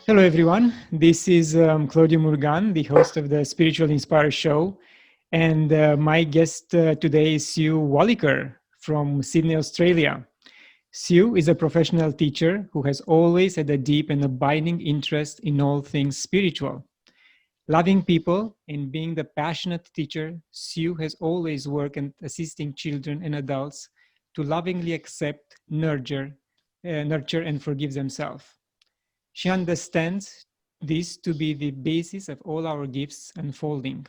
Hello, everyone. This is Claudiu Murgan, the host of the Spiritual Inspire Show. And my guest today is Susan Walliker from Sydney, Australia. Sue is a professional teacher who has always had a deep and abiding interest in all things spiritual. Loving people and being the passionate teacher, Sue has always worked at assisting children and adults to lovingly accept, nurture and forgive themselves. She understands this to be the basis of all our gifts unfolding.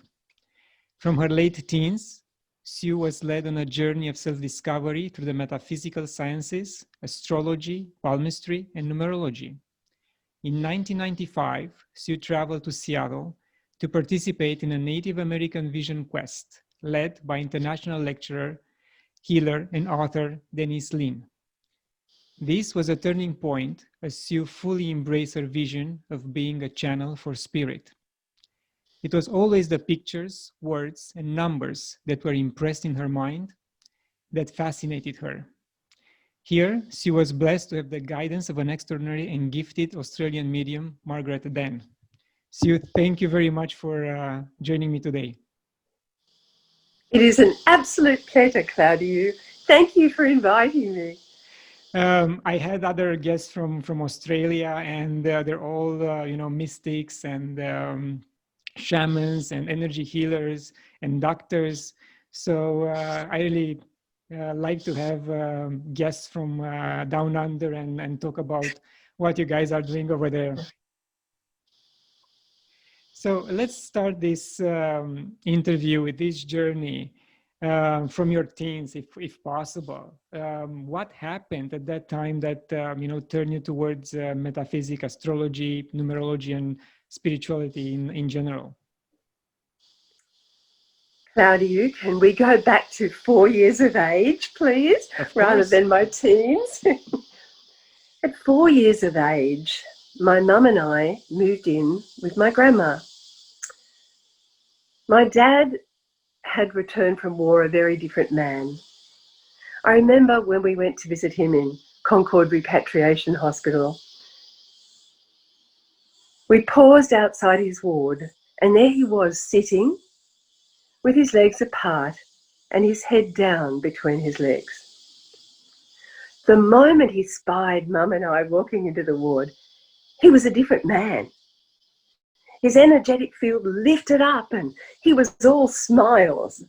From her late teens, Sue was led on a journey of self-discovery through the metaphysical sciences, astrology, palmistry, and numerology. In 1995, Sue traveled to Seattle to participate in a Native American vision quest led by international lecturer, healer, and author Denise Linn. This was a turning point as Sue fully embraced her vision of being a channel for spirit. It was always the pictures, words, and numbers that were impressed in her mind that fascinated her. Here, she was blessed to have the guidance of an extraordinary and gifted Australian medium, Margaret Dent. Sue, thank you very much for joining me today. It is an absolute pleasure, Claudiu. Thank you for inviting me. I had other guests from Australia, and they're all mystics and shamans and energy healers and doctors. So I really like to have guests from down under and talk about what you guys are doing over there. So let's start this interview with this journey from your teens, if possible. What happened at that time that turned you towards metaphysics, astrology, numerology, and spirituality in general? Claudiu, can we go back to 4 years of age, please, rather than my teens? At 4 years of age, my mum and I moved in with my grandma. My dad had returned from war a very different man. I remember when we went to visit him in Concord Repatriation Hospital. We paused outside his ward, and there he was sitting with his legs apart and his head down between his legs. The moment he spied Mum and I walking into the ward, he was a different man. His energetic field lifted up and he was all smiles.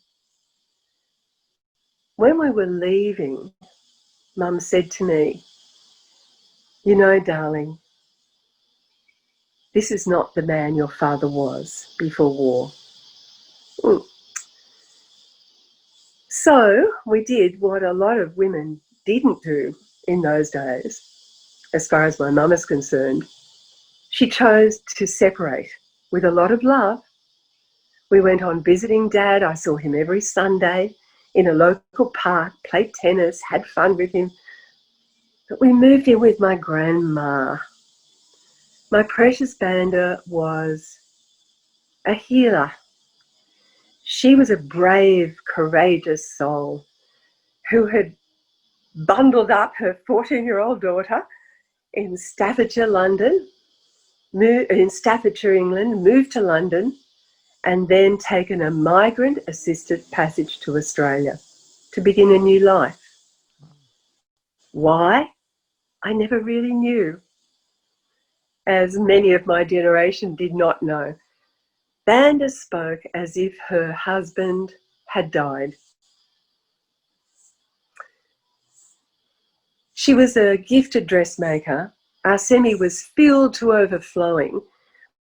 When we were leaving, Mum said to me, "You know, darling, this is not the man your father was before war." So we did what a lot of women didn't do in those days, as far as my mum is concerned. She chose to separate with a lot of love. We went on visiting Dad. I saw him every Sunday in a local park, played tennis, had fun with him. But we moved in with my grandma. My precious Banda was a healer. She was a brave, courageous soul who had bundled up her 14-year-old daughter in Staffordshire, England, moved to London, and then taken a migrant-assisted passage to Australia to begin a new life. Why? I never really knew, as many of my generation did not know. Banda spoke as if her husband had died. She was a gifted dressmaker. Our semi was filled to overflowing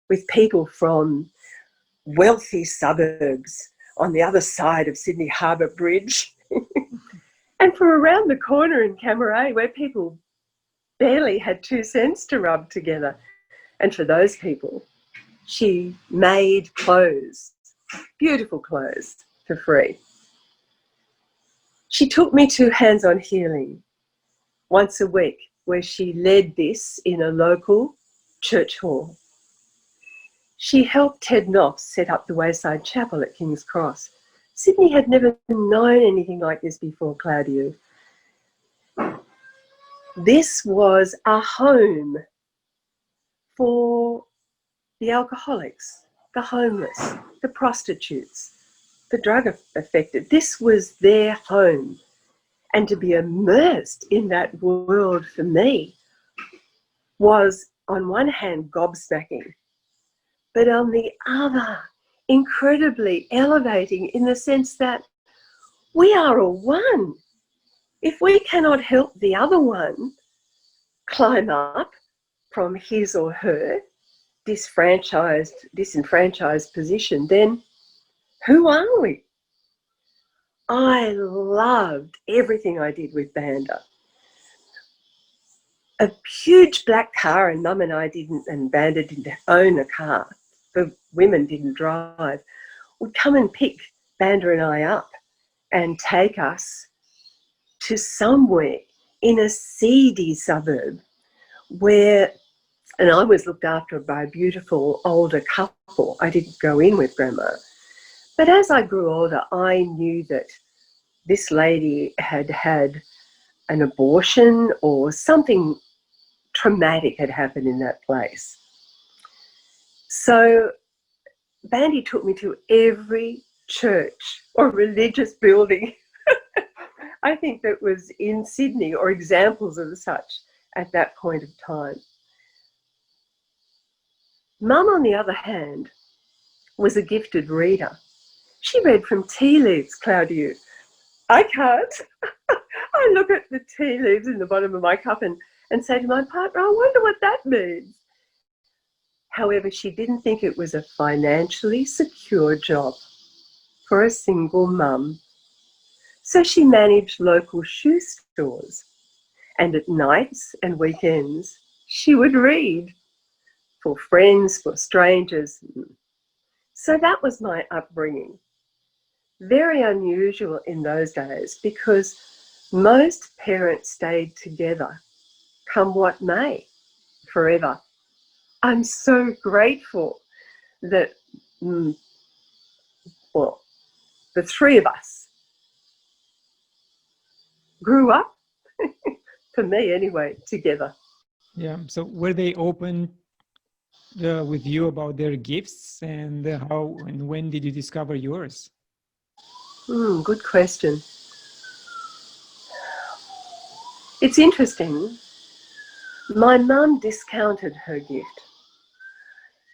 with people from wealthy suburbs on the other side of Sydney Harbour Bridge and from around the corner in Camaray, where people barely had 2 cents to rub together. And for those people, she made clothes, beautiful clothes, for free. She took me to hands-on healing once a week, where she led this in a local church hall. She helped Ted Knopf set up the Wayside Chapel at King's Cross. Sydney had never known anything like this before, Claudiu. This was a home for the alcoholics, the homeless, the prostitutes, the drug affected. This was their home. And to be immersed in that world for me was, on one hand, gobsmacking, but on the other, incredibly elevating in the sense that we are all one. If we cannot help the other one climb up from his or her disenfranchised position, then who are we? I loved everything I did with Banda. A huge black car, and Mum and I didn't, and Banda didn't own a car. The women didn't drive. Would come and pick Banda and I up and take us to somewhere in a seedy suburb where, and I was looked after by a beautiful older couple. I didn't go in with Grandma. But as I grew older, I knew that this lady had had an abortion or something traumatic had happened in that place. So Bandy took me to every church or religious building I think that was in Sydney, or examples of such at that point of time. Mum, on the other hand, was a gifted reader. She read from tea leaves, Claudiu. I can't. I look at the tea leaves in the bottom of my cup and say to my partner, I wonder what that means. However, she didn't think it was a financially secure job for a single mum. So she managed local shoe stores. And at nights and weekends, she would read for friends, for strangers. So that was my upbringing. Very unusual in those days because most parents stayed together, come what may, forever. I'm so grateful that, well, the three of us grew up, for me anyway, together. Yeah. So were they open with you about their gifts, and how and when did you discover yours? Good question. It's interesting. My mum discounted her gift.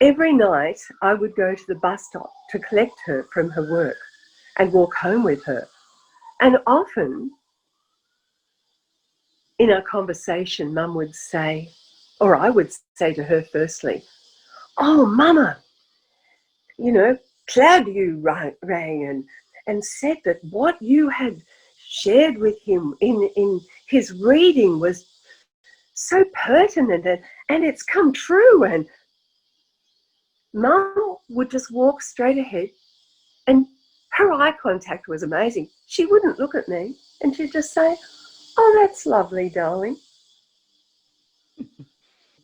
Every night I would go to the bus stop to collect her from her work and walk home with her. And often in our conversation, Mum would say, or I would say to her firstly, oh, Mama, you know, Claudiu rang and said that what you had shared with him in his reading was so pertinent and it's come true. And Mum would just walk straight ahead, and her eye contact was amazing. She wouldn't look at me and she'd just say, oh, that's lovely, darling.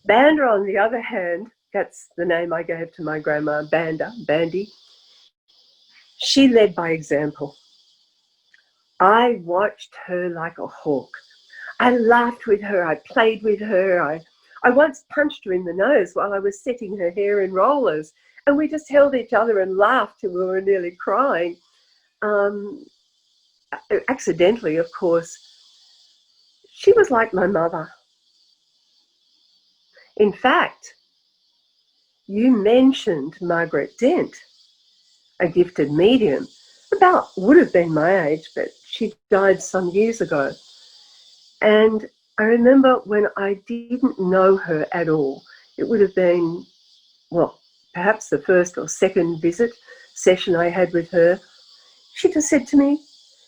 Banda, on the other hand, that's the name I gave to my grandma, Bandy. She led by example. I watched her like a hawk. I laughed with her. I played with her. I once punched her in the nose while I was setting her hair in rollers, and we just held each other and laughed till we were nearly crying. Accidentally, of course. She was like my mother. In fact, you mentioned Margaret Dent, a gifted medium, would have been my age, but she died some years ago. And I remember when I didn't know her at all, it would have been, well, perhaps the first or second session I had with her. She just said to me,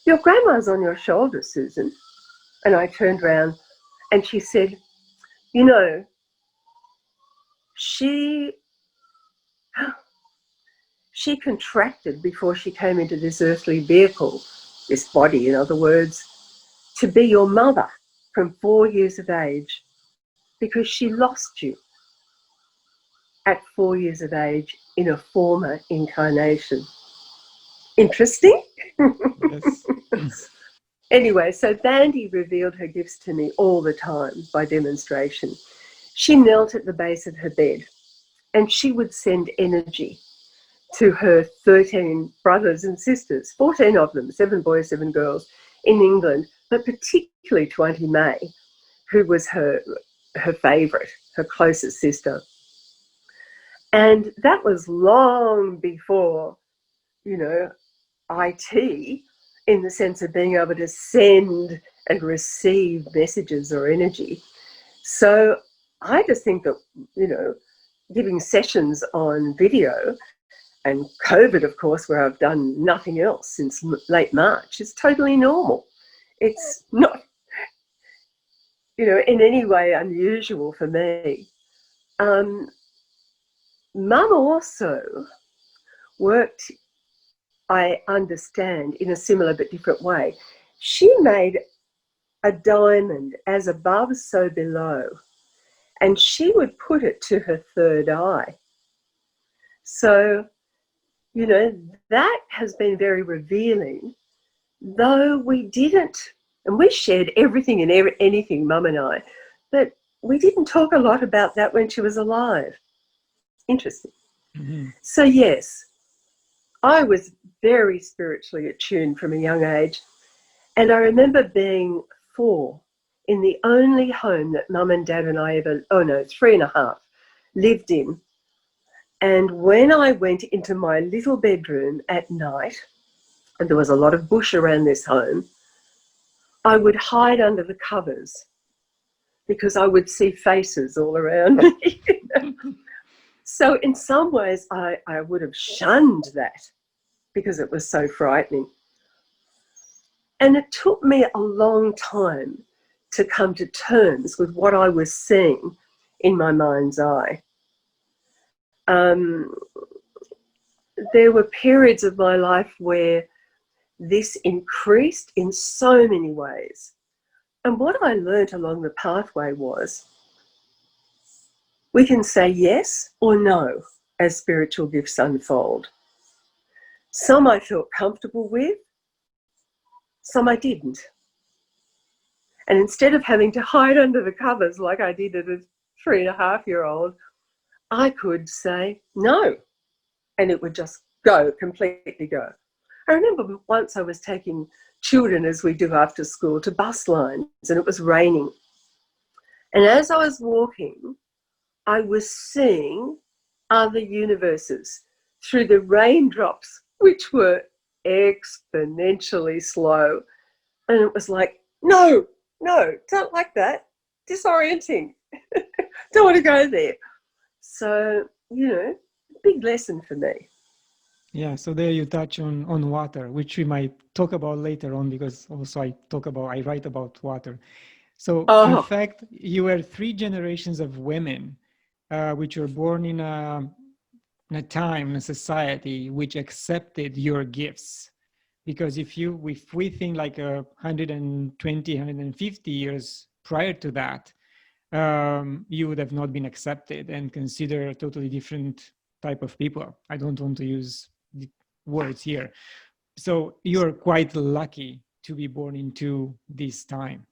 your grandma's on your shoulder, Susan. And I turned around and she said, you know, she contracted before she came into this earthly vehicle, this body, in other words, to be your mother from 4 years of age, because she lost you at 4 years of age in a former incarnation. Interesting? Yes. Anyway, so Bandy revealed her gifts to me all the time by demonstration. She knelt at the base of her bed and she would send energy to her 13 brothers and sisters, 14 of them, 7 boys, 7 girls, in England, but particularly to Auntie May, who was her favourite, her closest sister. And that was long before, you know, IT, in the sense of being able to send and receive messages or energy. So I just think that, you know, giving sessions on video, and COVID, of course, where I've done nothing else since late March, is totally normal. It's not, you know, in any way unusual for me. Mum also worked, I understand, in a similar but different way. She made a diamond as above, so below, and she would put it to her third eye. So, you know, that has been very revealing, though we didn't, and we shared everything and anything, Mum and I, but we didn't talk a lot about that when she was alive. Interesting. Mm-hmm. So yes, I was very spiritually attuned from a young age, and I remember being 4 in the only home that Mum and Dad and I ever, 3.5, lived in. And when I went into my little bedroom at night, and there was a lot of bush around this home, I would hide under the covers because I would see faces all around me. So in some ways, I would have shunned that because it was so frightening. And it took me a long time to come to terms with what I was seeing in my mind's eye. There were periods of my life where this increased in so many ways. And what I learned along the pathway was we can say yes or no as spiritual gifts unfold. Some I felt comfortable with, some I didn't. And instead of having to hide under the covers like I did as a 3.5-year-old, I could say no, and it would just go, completely go. I remember once I was taking children, as we do after school, to bus lines, and it was raining. And as I was walking, I was seeing other universes through the raindrops, which were exponentially slow. And it was like, no, don't like that. Disorienting. Don't want to go there. So, you know, big lesson for me. Yeah, so there you touch on water, which we might talk about later on, because also I write about water. So in fact, you were 3 generations of women which were born in a time, in a society which accepted your gifts. Because if we think like 120, 150 years prior to that, you would have not been accepted and considered a totally different type of people. I don't want to use the words here. So you're quite lucky to be born into this time.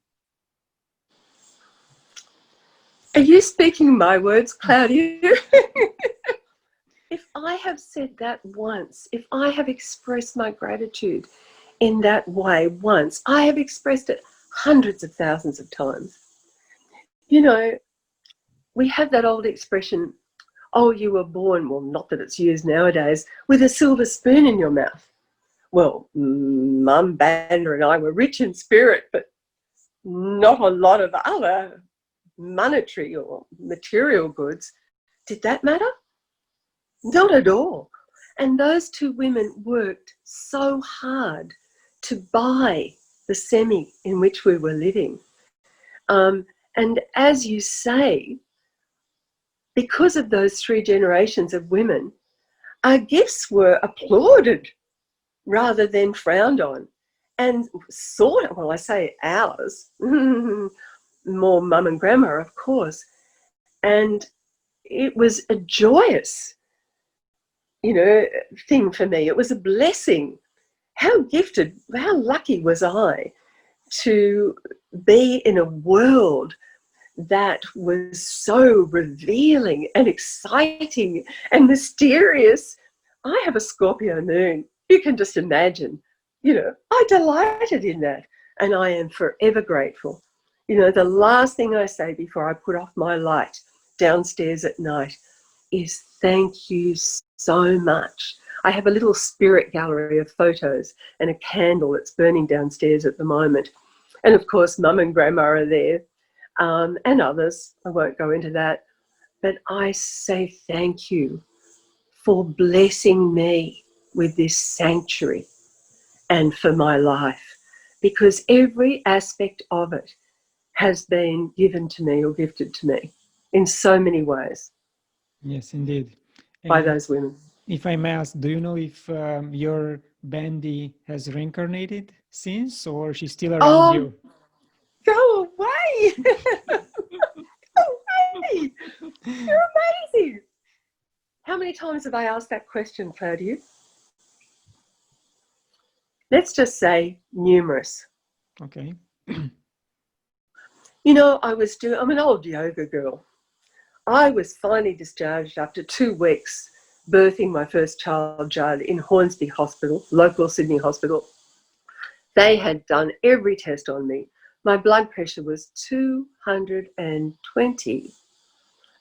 Are you speaking my words, Claudiu? If I have said that once, if I have expressed my gratitude in that way once, I have expressed it hundreds of thousands of times. You know, we have that old expression, oh, you were born, well, not that it's used nowadays, with a silver spoon in your mouth. Well, Mum, Banda and I were rich in spirit, but not a lot of other monetary or material goods. Did that matter? Not at all. And those 2 women worked so hard to buy the semi in which we were living. And as you say, because of those 3 generations of women, our gifts were applauded rather than frowned on. And sort of, well, I say ours, more Mum and Grandma, of course. And it was a joyous, you know, thing for me. It was a blessing. How gifted, how lucky was I to be in a world that was so revealing and exciting and mysterious. I have a Scorpio moon. You can just imagine, I delighted in that, and I am forever grateful. The last thing I say before I put off my light downstairs at night is thank you so much. I have a little spirit gallery of photos and a candle that's burning downstairs at the moment. And of course, Mum and Grandma are there, and others. I won't go into that. But I say thank you for blessing me with this sanctuary and for my life, because every aspect of it has been given to me or gifted to me in so many ways. Yes, indeed. By And those women. if I may ask, do you know if your Bandy has reincarnated since, or she's still around Oh, you? go away! Go away! You're amazing. How many times have I asked that question, Claudiu? Let's just say numerous. Okay. I'm an old yoga girl. I was finally discharged after 2 weeks birthing my first child, Judd, in Hornsby Hospital, local Sydney hospital. They had done every test on me. My blood pressure was 220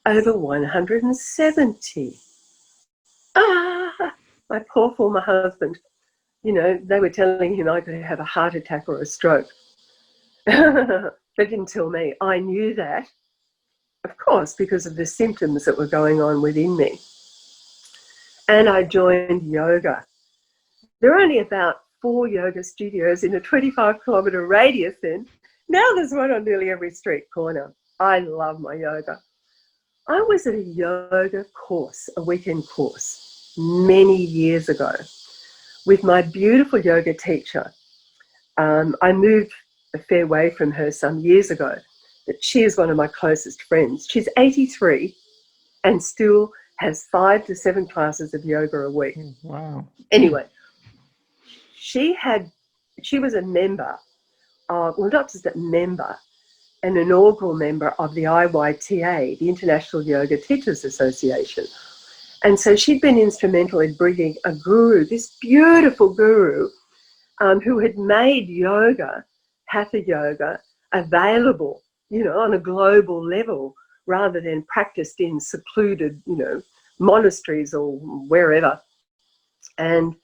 over 170. My poor former husband. They were telling him I could have a heart attack or a stroke. They didn't tell me. I knew that, of course, because of the symptoms that were going on within me. And I joined yoga. There are only about 4 yoga studios in a 25-kilometre radius then. Now there's one on nearly every street corner. I love my yoga. I was at a yoga course, a weekend course, many years ago with my beautiful yoga teacher. I moved a fair way from her some years ago, but she is one of my closest friends. She's 83 and still has 5 to 7 classes of yoga a week. Wow. Anyway, she was a member of, well, not just a member, an inaugural member of the IYTA, the International Yoga Teachers Association. And so she'd been instrumental in bringing a guru, this beautiful guru, who had made yoga, hatha yoga, available, on a global level rather than practiced in secluded, monasteries or wherever. And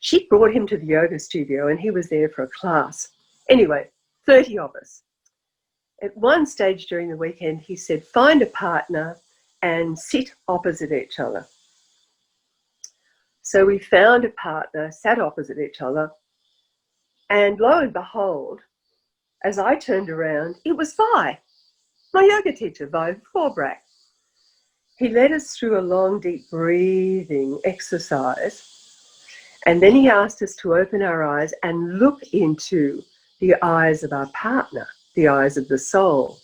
she brought him to the yoga studio and he was there for a class. Anyway, 30 of us. At one stage during the weekend, he said, find a partner and sit opposite each other. So we found a partner, sat opposite each other, and lo and behold, as I turned around, it was Vi, my yoga teacher, Vi Forbrack. He led us through a long, deep breathing exercise, and then he asked us to open our eyes and look into the eyes of our partner, the eyes of the soul.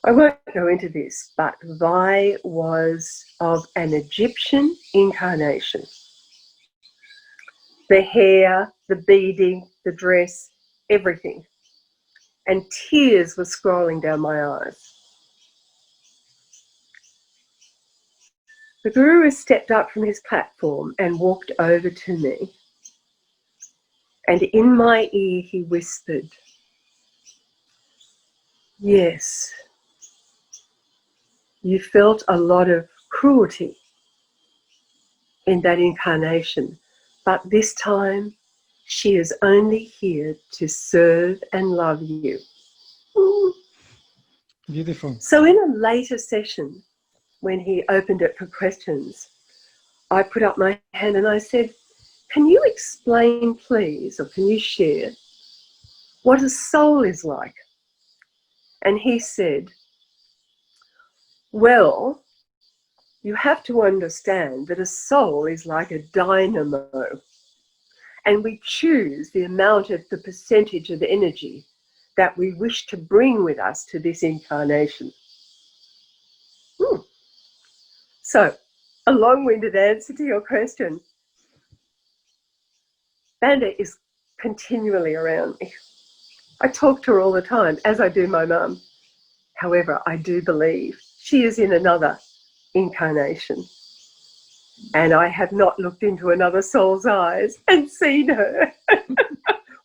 I won't go into this, but Vi was of an Egyptian incarnation. The hair, the beading, the dress, everything. And tears were scrolling down my eyes. The guru stepped up from his platform and walked over to me. And in my ear he whispered, yes, you felt a lot of cruelty in that incarnation, but this time she is only here to serve and love you. Beautiful. So in a later session, when he opened it for questions, I put up my hand and I said, can you explain, please, or can you share what a soul is like? And he said, well, you have to understand that a soul is like a dynamo, and we choose the amount of the percentage of energy that we wish to bring with us to this incarnation. So, a long-winded answer to your question. Banda is continually around me. I talk to her all the time, as I do my mum. However, I do believe she is in another incarnation, and I have not looked into another soul's eyes and seen her.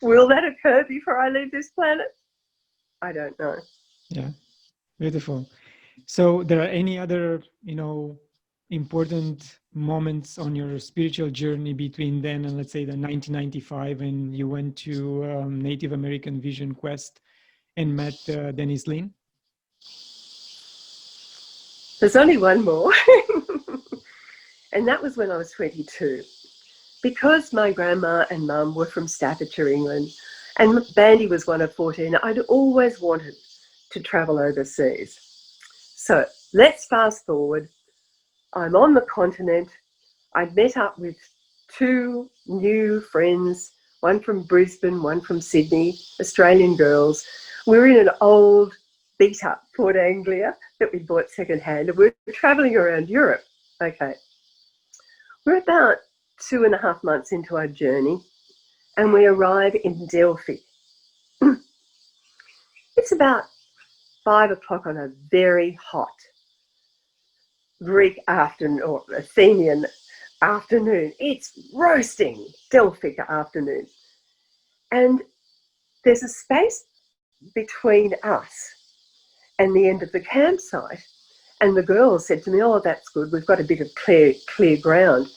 Will that occur before I leave this planet? I don't know. Yeah, beautiful. So there are any other, important moments on your spiritual journey between then and, let's say, the 1995, and you went to Native American Vision Quest and met Denise Linn? There's only one more. And that was when I was 22. Because my grandma and mum were from Staffordshire, England, and Bandy was one of 14, I'd always wanted to travel overseas. So let's fast forward. I'm on the continent. I met up with two new friends, one from Brisbane, one from Sydney, Australian girls. We were in an old beat-up Ford Anglia that we bought secondhand, and we were travelling around Europe. Okay. We're about 2.5 months into our journey, and we arrive in Delphi. It's about 5 o'clock on a very hot Greek afternoon, or Athenian afternoon. It's roasting Delphic afternoon. And there's a space between us and the end of the campsite. And the girls said to me, oh, that's good. We've got a bit of clear ground.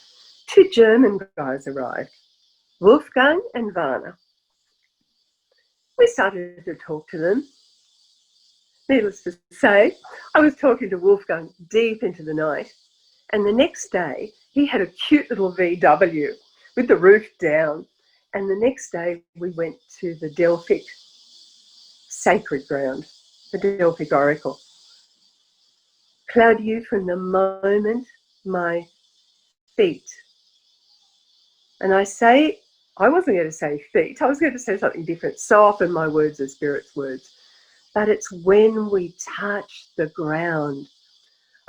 2 German guys arrived, Wolfgang and Warner. We started to talk to them. Needless to say, I was talking to Wolfgang deep into the night, and the next day he had a cute little VW with the roof down, and the next day we went to the Delphic sacred ground, the Delphic Oracle. Claudiu, from the moment my feet, and I wasn't going to say feet, I was going to say something different. So often my words are spirit's words. But it's when we touch the ground.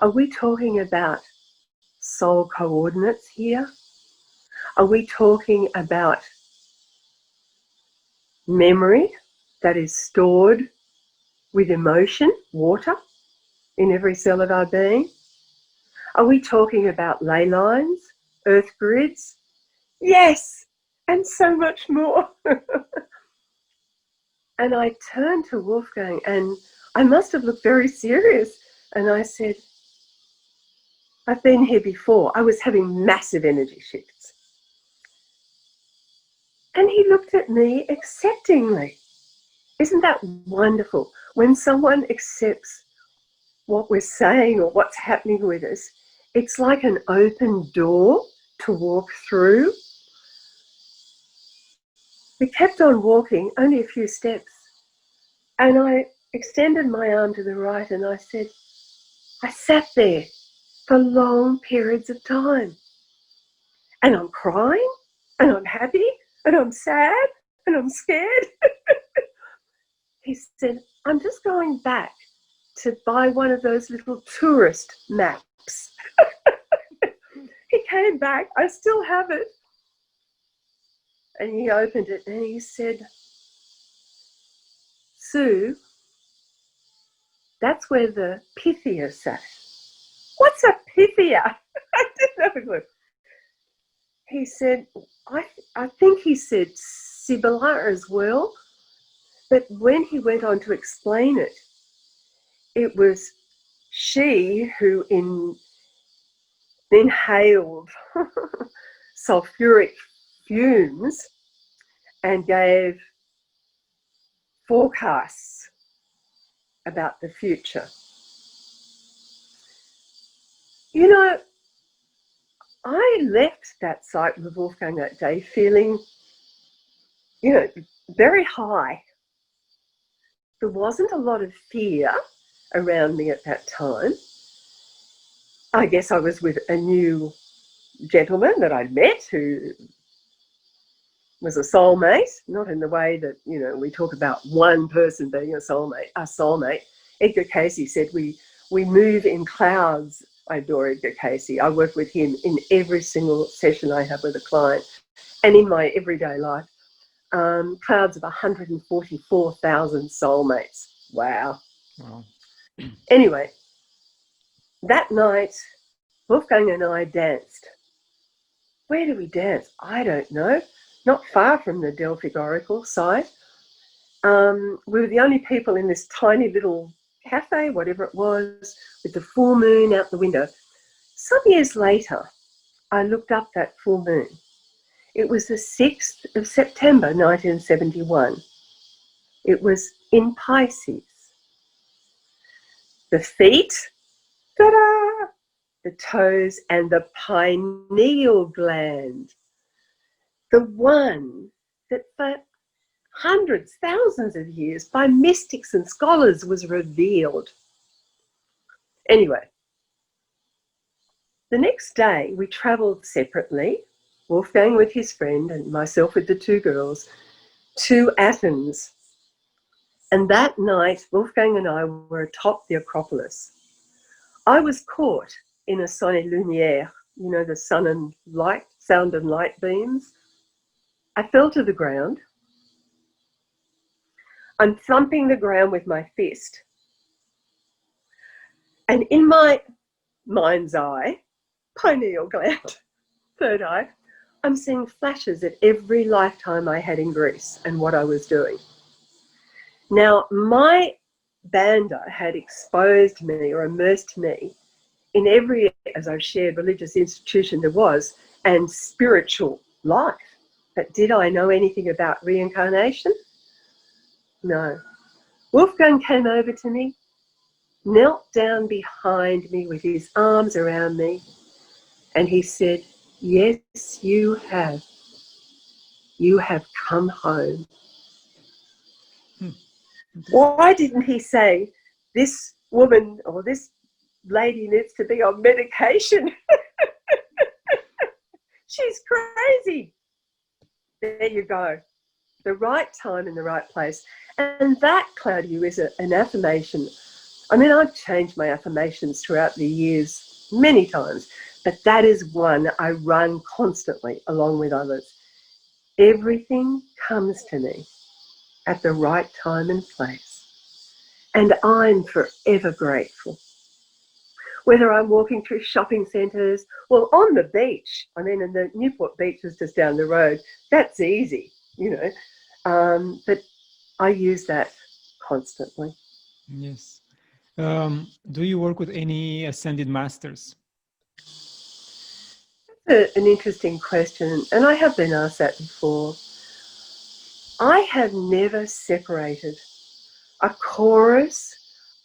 Are we talking about soul coordinates here? Are we talking about memory that is stored with emotion, water, in every cell of our being? Are we talking about ley lines, earth grids? Yes, and so much more. And I turned to Wolfgang, and I must have looked very serious. And I said, I've been here before. I was having massive energy shifts. And he looked at me acceptingly. Isn't that wonderful? When someone accepts what we're saying or what's happening with us, it's like an open door to walk through. We kept on walking, only a few steps. And I extended my arm to the right and I said, I sat there for long periods of time. And I'm crying, and I'm happy, and I'm sad, and I'm scared. He said, I'm just going back to buy one of those little tourist maps. He came back, I still have it. And he opened it and he said, Sue, that's where the Pythia sat. What's a Pythia? I didn't have a clue. He said, I think he said Sibylla as well. But when he went on to explain it, it was she who inhaled sulfuric fumes and gave forecasts about the future. You know, I left that site with Wolfgang that day feeling, very high. There wasn't a lot of fear around me at that time. I guess I was with a new gentleman that I'd met who was a soulmate, not in the way that, we talk about one person being a soulmate. Edgar Casey said we move in clouds. I adore Edgar Casey. I work with him in every single session I have with a client and in my everyday life. Clouds of 144,000 soulmates. Wow. Anyway, that night, Wolfgang and I danced. Where did we dance? I don't know. Not far from the Delphic Oracle site. We were the only people in this tiny little cafe, whatever it was, with the full moon out the window. Some years later, I looked up that full moon. It was the 6th of September, 1971. It was in Pisces. The feet, ta-da! The toes and the pineal gland. The one that for hundreds, thousands of years by mystics and scholars was revealed. Anyway, the next day we travelled separately, Wolfgang with his friend and myself with the two girls, to Athens. And that night, Wolfgang and I were atop the Acropolis. I was caught in a soleil lumière, you know, the sun and light, sound and light beams. I fell to the ground. I'm thumping the ground with my fist. And in my mind's eye, pineal gland, third eye, I'm seeing flashes at every lifetime I had in Greece and what I was doing. Now, my banda had exposed me or immersed me in every, as I've shared, religious institution there was and spiritual life. But did I know anything about reincarnation? No. Wolfgang came over to me, knelt down behind me with his arms around me, and he said, "Yes, you have. You have come home." Why didn't he say, "This woman or this lady needs to be on medication"? She's crazy. There you go. The right time in the right place. And that, Claudiu, is an affirmation. I mean, I've changed my affirmations throughout the years many times, but that is one I run constantly along with others. Everything comes to me at the right time and place, and I'm forever grateful. Whether I'm walking through shopping centres, well, on the beach, I mean, and the Newport Beach is just down the road, that's easy, you know, but I use that constantly. Yes. Do you work with any ascended masters? That's an interesting question, and I have been asked that before. I have never separated a chorus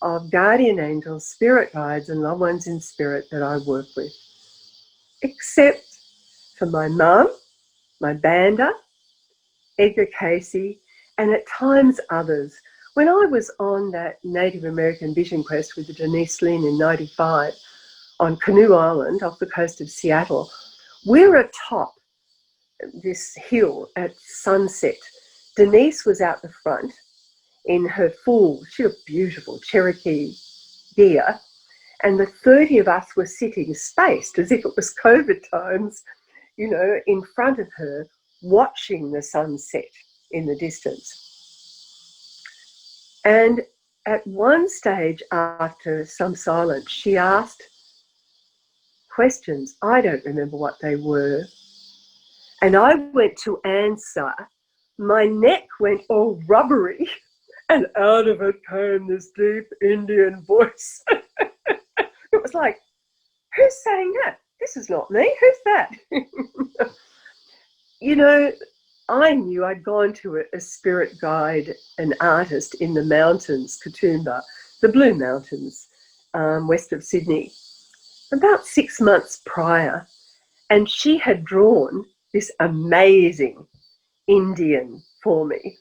of guardian angels, spirit guides, and loved ones in spirit that I work with, except for my mum, my banda, Edgar Casey, and at times others. When I was on that Native American Vision Quest with the Denise Linn in '95 on Canoe Island off the coast of Seattle, we're atop this hill at sunset. Denise was out the front in her full, she was beautiful Cherokee gear, and the 30 of us were sitting spaced as if it was COVID times, you know, in front of her, watching the sunset in the distance. And at one stage, after some silence, she asked questions. I don't remember what they were. And I went to answer. My neck went all rubbery, and out of it came this deep Indian voice. It was like, who's saying that? This is not me. Who's that? You know, I knew I'd gone to a spirit guide, an artist in the mountains, Katoomba, the Blue Mountains, west of Sydney, about 6 months prior. And she had drawn this amazing Indian for me.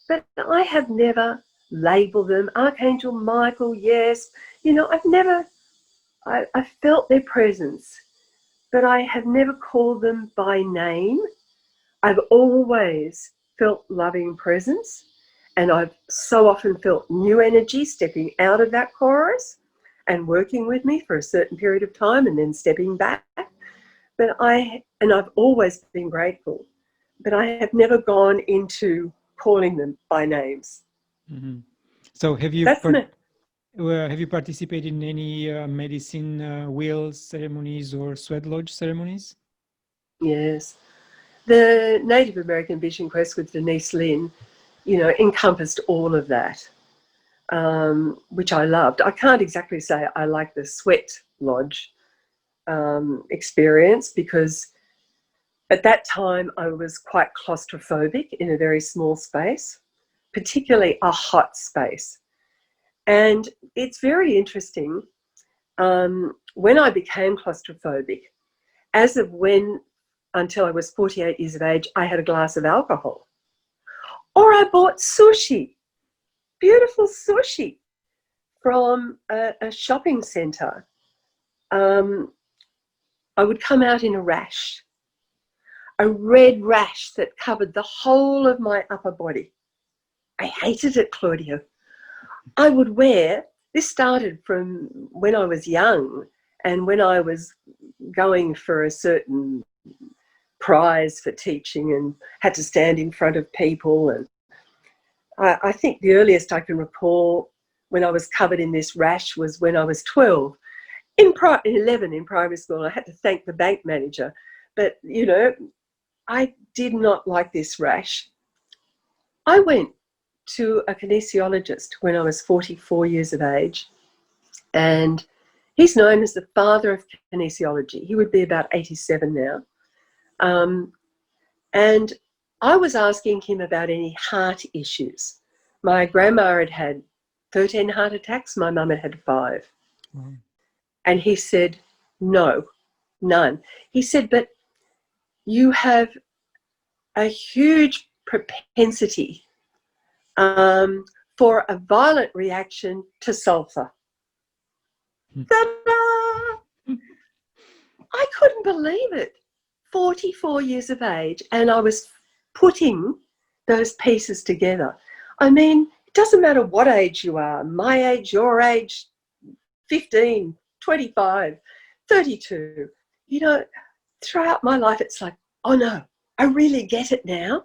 But I have never labelled them. Archangel Michael, yes. You know, I felt their presence, but I have never called them by name. I've always felt loving presence, and I've so often felt new energy stepping out of that chorus and working with me for a certain period of time and then stepping back. But I've always been grateful, but I have never gone into calling them by names. Mm-hmm. So have you Have you participated in any medicine wheel ceremonies or sweat lodge ceremonies? Yes. The Native American Vision Quest with Denise Linn, encompassed all of that, which I loved. I can't exactly say I like the sweat lodge experience, because at that time I was quite claustrophobic in a very small space, particularly a hot space. And it's very interesting. When I became claustrophobic, as of when, until I was 48 years of age, I had a glass of alcohol. Or I bought sushi, beautiful sushi from a shopping centre. I would come out in a rash, a red rash that covered the whole of my upper body. I hated it, Claudiu. I would wear, this started from when I was young and when I was going for a certain prize for teaching and had to stand in front of people. And I think the earliest I can recall when I was covered in this rash was when I was 12. 11 in primary school, I had to thank the bank manager. But, I did not like this rash. I went to a kinesiologist when I was 44 years of age, and he's known as the father of kinesiology. He would be about 87 now. And I was asking him about any heart issues. My grandma had had 13 heart attacks. My mum had had 5. Wow. And he said, no, none. He said, but you have a huge propensity for a violent reaction to sulfur. Ta-da! I couldn't believe it. 44 years of age, and I was putting those pieces together. I mean, it doesn't matter what age you are, my age, your age, 15, 25, 32. Throughout my life, it's like, oh no, I really get it now.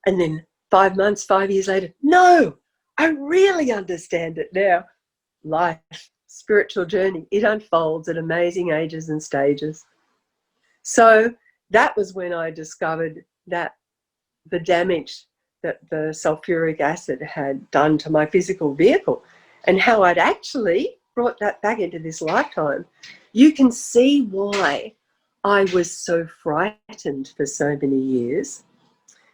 And then 5 months, 5 years later, no, I really understand it now. Life, spiritual journey, it unfolds at amazing ages and stages. So that was when I discovered that the damage that the sulfuric acid had done to my physical vehicle and how I'd actually brought that back into this lifetime. You can see why I was so frightened for so many years.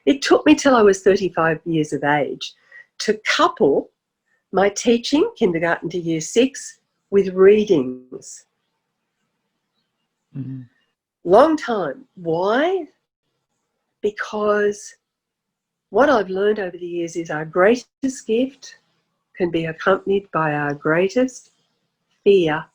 It took me till I was 35 years of age to couple my teaching, kindergarten to year 6, with readings. Mm-hmm. Long time. Why? Because what I've learned over the years is our greatest gift can be accompanied by our greatest fear.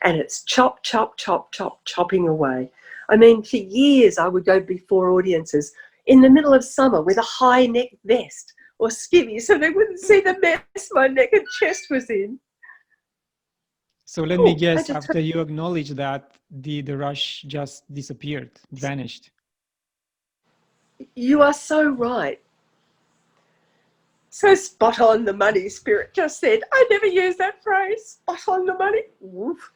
And it's chop, chop, chop, chop, chopping away. I mean, for years I would go before audiences in the middle of summer with a high neck vest or skivvy so they wouldn't see the mess my neck and chest was in. So let me guess, after you acknowledge that, the rush just disappeared, vanished. You are so right. So spot on the money, Spirit just said. I never use that phrase, spot on the money. Oof.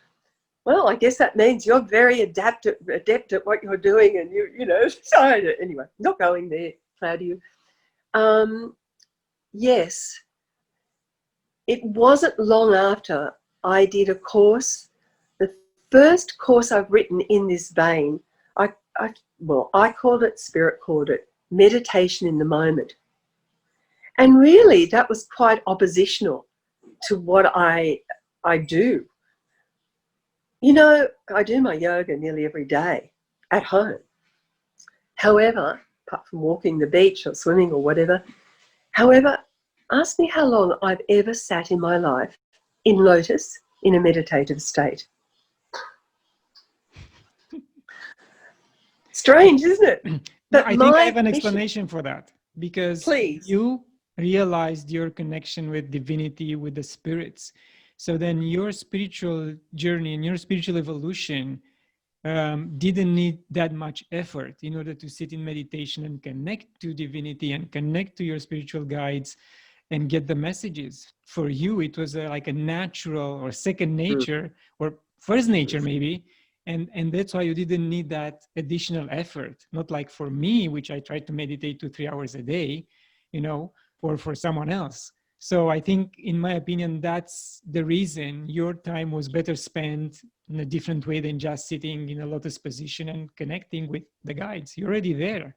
Well, I guess that means you're very adept at what you're doing, and so anyway, not going there, Claudiu. Yes, it wasn't long after I did a course, the first course I've written in this vein. I called it, Spirit called it, meditation in the moment. And really, that was quite oppositional to what I do. I do my yoga nearly every day at home. However, apart from walking the beach or swimming or whatever, ask me how long I've ever sat in my life in lotus in a meditative state. Strange, isn't it? But I think I have an explanation for that, because please. You realized your connection with divinity, with the spirits. So then your spiritual journey and your spiritual evolution didn't need that much effort in order to sit in meditation and connect to divinity and connect to your spiritual guides and get the messages. For you, it was like a natural or second nature or first nature maybe. And that's why you didn't need that additional effort. Not like for me, which I try to meditate 2-3 hours a day, you know, or for someone else. So I think, in my opinion, that's the reason your time was better spent in a different way than just sitting in a lotus position and connecting with the guides. You're already there.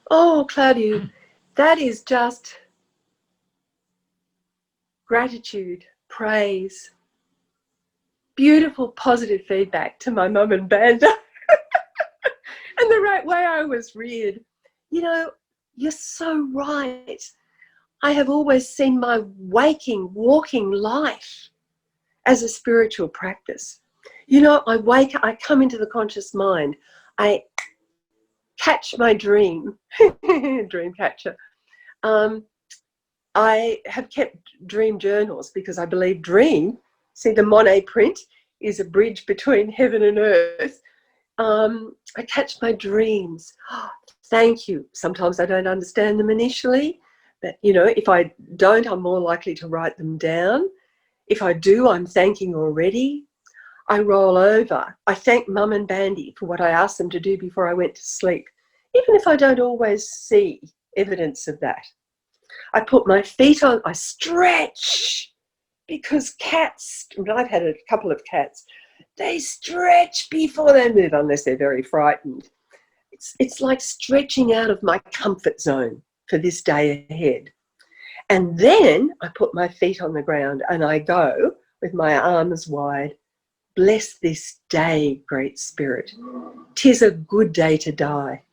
Oh, Claudiu, that is just gratitude, praise, beautiful, positive feedback to my mum and banda and the right way I was reared. You know, you're so right. I have always seen my waking, walking life as a spiritual practice. You know, I come into the conscious mind, I catch my dream, dream catcher. I have kept dream journals because I believe dream, see the Monet print, is a bridge between heaven and earth. I catch my dreams. Oh, thank you. Sometimes I don't understand them initially, but you know, if I don't, I'm more likely to write them down. If I do, I'm thanking already. I roll over. I thank Mum and Bandy for what I asked them to do before I went to sleep, even if I don't always see evidence of that. I put my feet on, I stretch, because cats, I've had a couple of cats, they stretch before they move unless they're very frightened. It's like stretching out of my comfort zone for this day ahead. And then I put my feet on the ground and I go with my arms wide. Bless this day, Great Spirit. 'Tis a good day to die.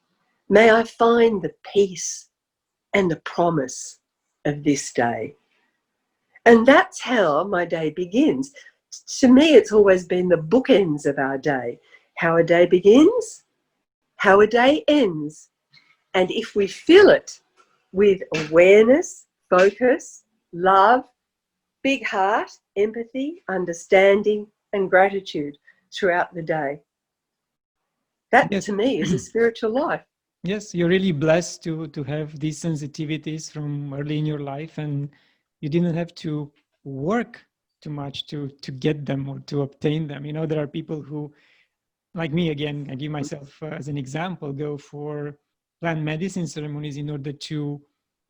May I find the peace and the promise of this day. And that's how my day begins. To me, it's always been the bookends of our day. How a day begins, how a day ends. And if we fill it with awareness, focus, love, big heart, empathy, understanding, and gratitude throughout the day, that Yes. to me is a spiritual life. Yes, you're really blessed to have these sensitivities from early in your life, and you didn't have to work too much to get them or to obtain them. You know, there are people who, like me, again, I give myself as an example, go for plant medicine ceremonies in order to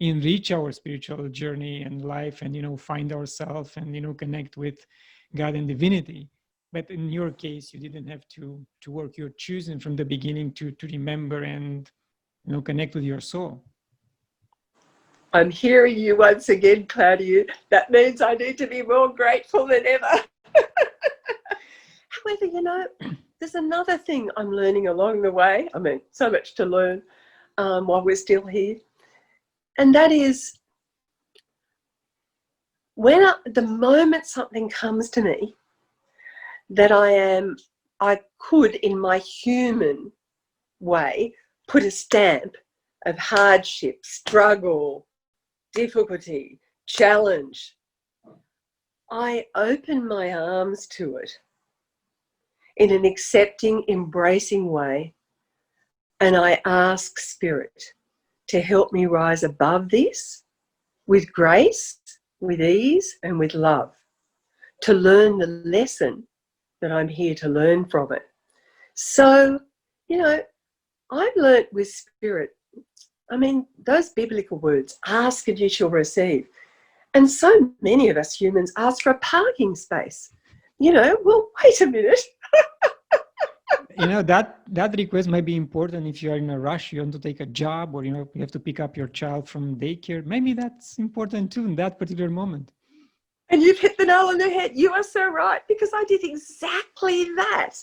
enrich our spiritual journey and life, and, you know, find ourselves and, you know, connect with God and divinity. But in your case, you didn't have to work. You're choosing from the beginning to remember and, you know, connect with your soul. I'm hearing you once again, Claudiu. That means I need to be more grateful than ever. However, you know, there's another thing I'm learning along the way. I mean, so much to learn while we're still here. And that is, the moment something comes to me that I could, in my human way, put a stamp of hardship, struggle, difficulty, challenge, I open my arms to it in an accepting, embracing way, and I ask Spirit to help me rise above this with grace, with ease, and with love, to learn the lesson that I'm here to learn from it. So, you know, I've learnt with Spirit, I mean, those biblical words, ask and you shall receive. And so many of us humans ask for a parking space. You know, well, wait a minute. You know, that request might be important if you are in a rush, you want to take a job, or, you know, you have to pick up your child from daycare. Maybe that's important too in that particular moment. And you've hit the nail on the head. You are so right, because I did exactly that.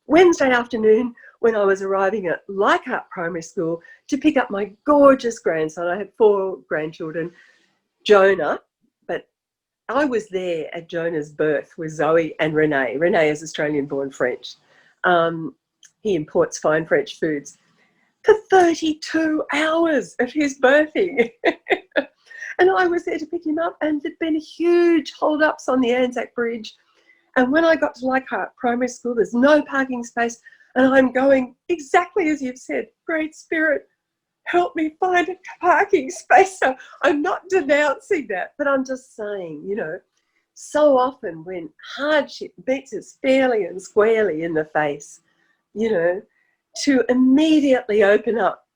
Wednesday afternoon, when I was arriving at Leichhardt Primary School to pick up my gorgeous grandson. I have 4 grandchildren, Jonah, but I was there at Jonah's birth with Zoe and Renee. Renee is Australian-born French. He imports fine French foods. For 32 hours of his birthing. And I was there to pick him up, and there'd been huge hold-ups on the Anzac Bridge. And when I got to Leichhardt Primary School, there's no parking space. And I'm going exactly as you've said, Great Spirit, help me find a parking space. So I'm not denouncing that, but I'm just saying, you know, so often when hardship beats us fairly and squarely in the face, you know, to immediately open up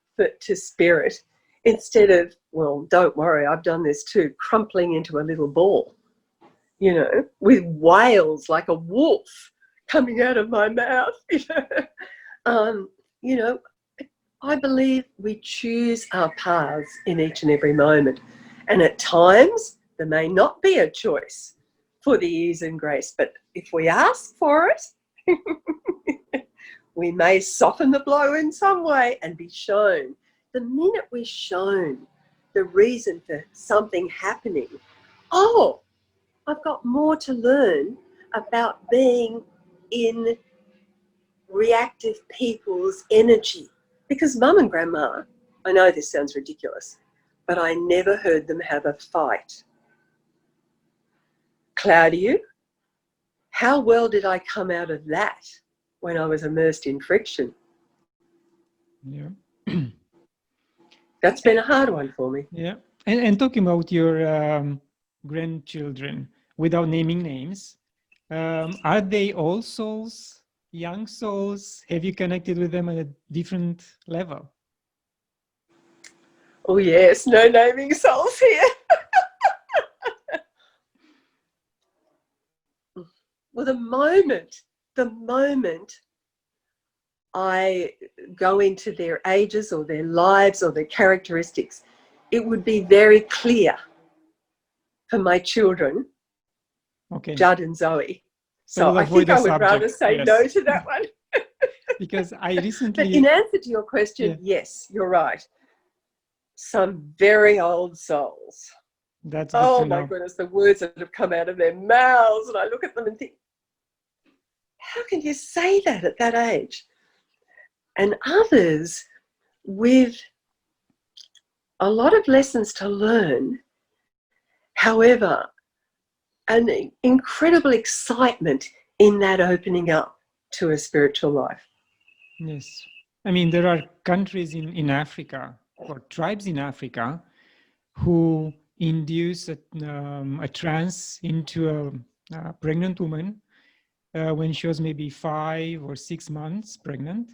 to spirit instead of, well, don't worry, I've done this too, crumpling into a little ball, you know, with wails like a wolf coming out of my mouth, you know. You know, I believe we choose our paths in each and every moment. And at times, there may not be a choice for the ease and grace, but if we ask for it, we may soften the blow in some way and be shown. The minute we're shown the reason for something happening, oh, I've got more to learn about being in reactive people's energy. Because Mum and Grandma, I know this sounds ridiculous, but I never heard them have a fight. Claudiu, how well did I come out of that when I was immersed in friction? Yeah. That's been a hard one for me. Yeah. And talking about your grandchildren, without naming names, are they all souls, young souls? Have you connected with them at a different level? Oh yes, no naming souls here. Well, the moment I go into their ages or their lives or their characteristics, it would be very clear for my children, Okay. Judd and Zoe. So So I think I would rather say no to that one. Because I recently... But in answer to your question, yes, you're right. Some very old souls. That's good Oh to my know. goodness, the words that have come out of their mouths, and I look at them and think, how can you say that at that age? And others with a lot of lessons to learn, however, an incredible excitement in that opening up to a spiritual life. Yes. I mean, there are countries in Africa or tribes in Africa who induce a trance into a pregnant woman when she was maybe 5 or 6 months pregnant.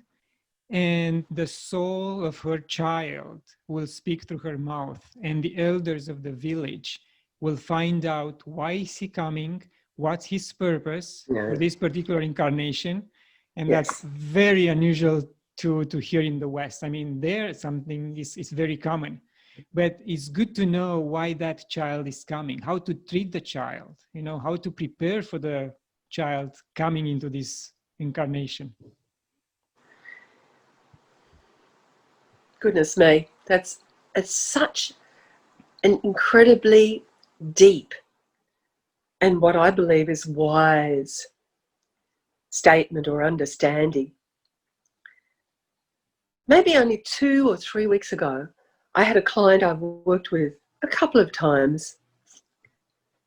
And the soul of her child will speak through her mouth, and the elders of the village will find out why is he coming, what's his purpose for this particular incarnation. And that's very unusual to hear in the West. I mean, there something is very common, but it's good to know why that child is coming, how to treat the child, you know, how to prepare for the child coming into this incarnation. Goodness me, it's such an incredibly deep and what I believe is wise statement or understanding. Maybe only 2 or 3 weeks ago, I had a client I've worked with a couple of times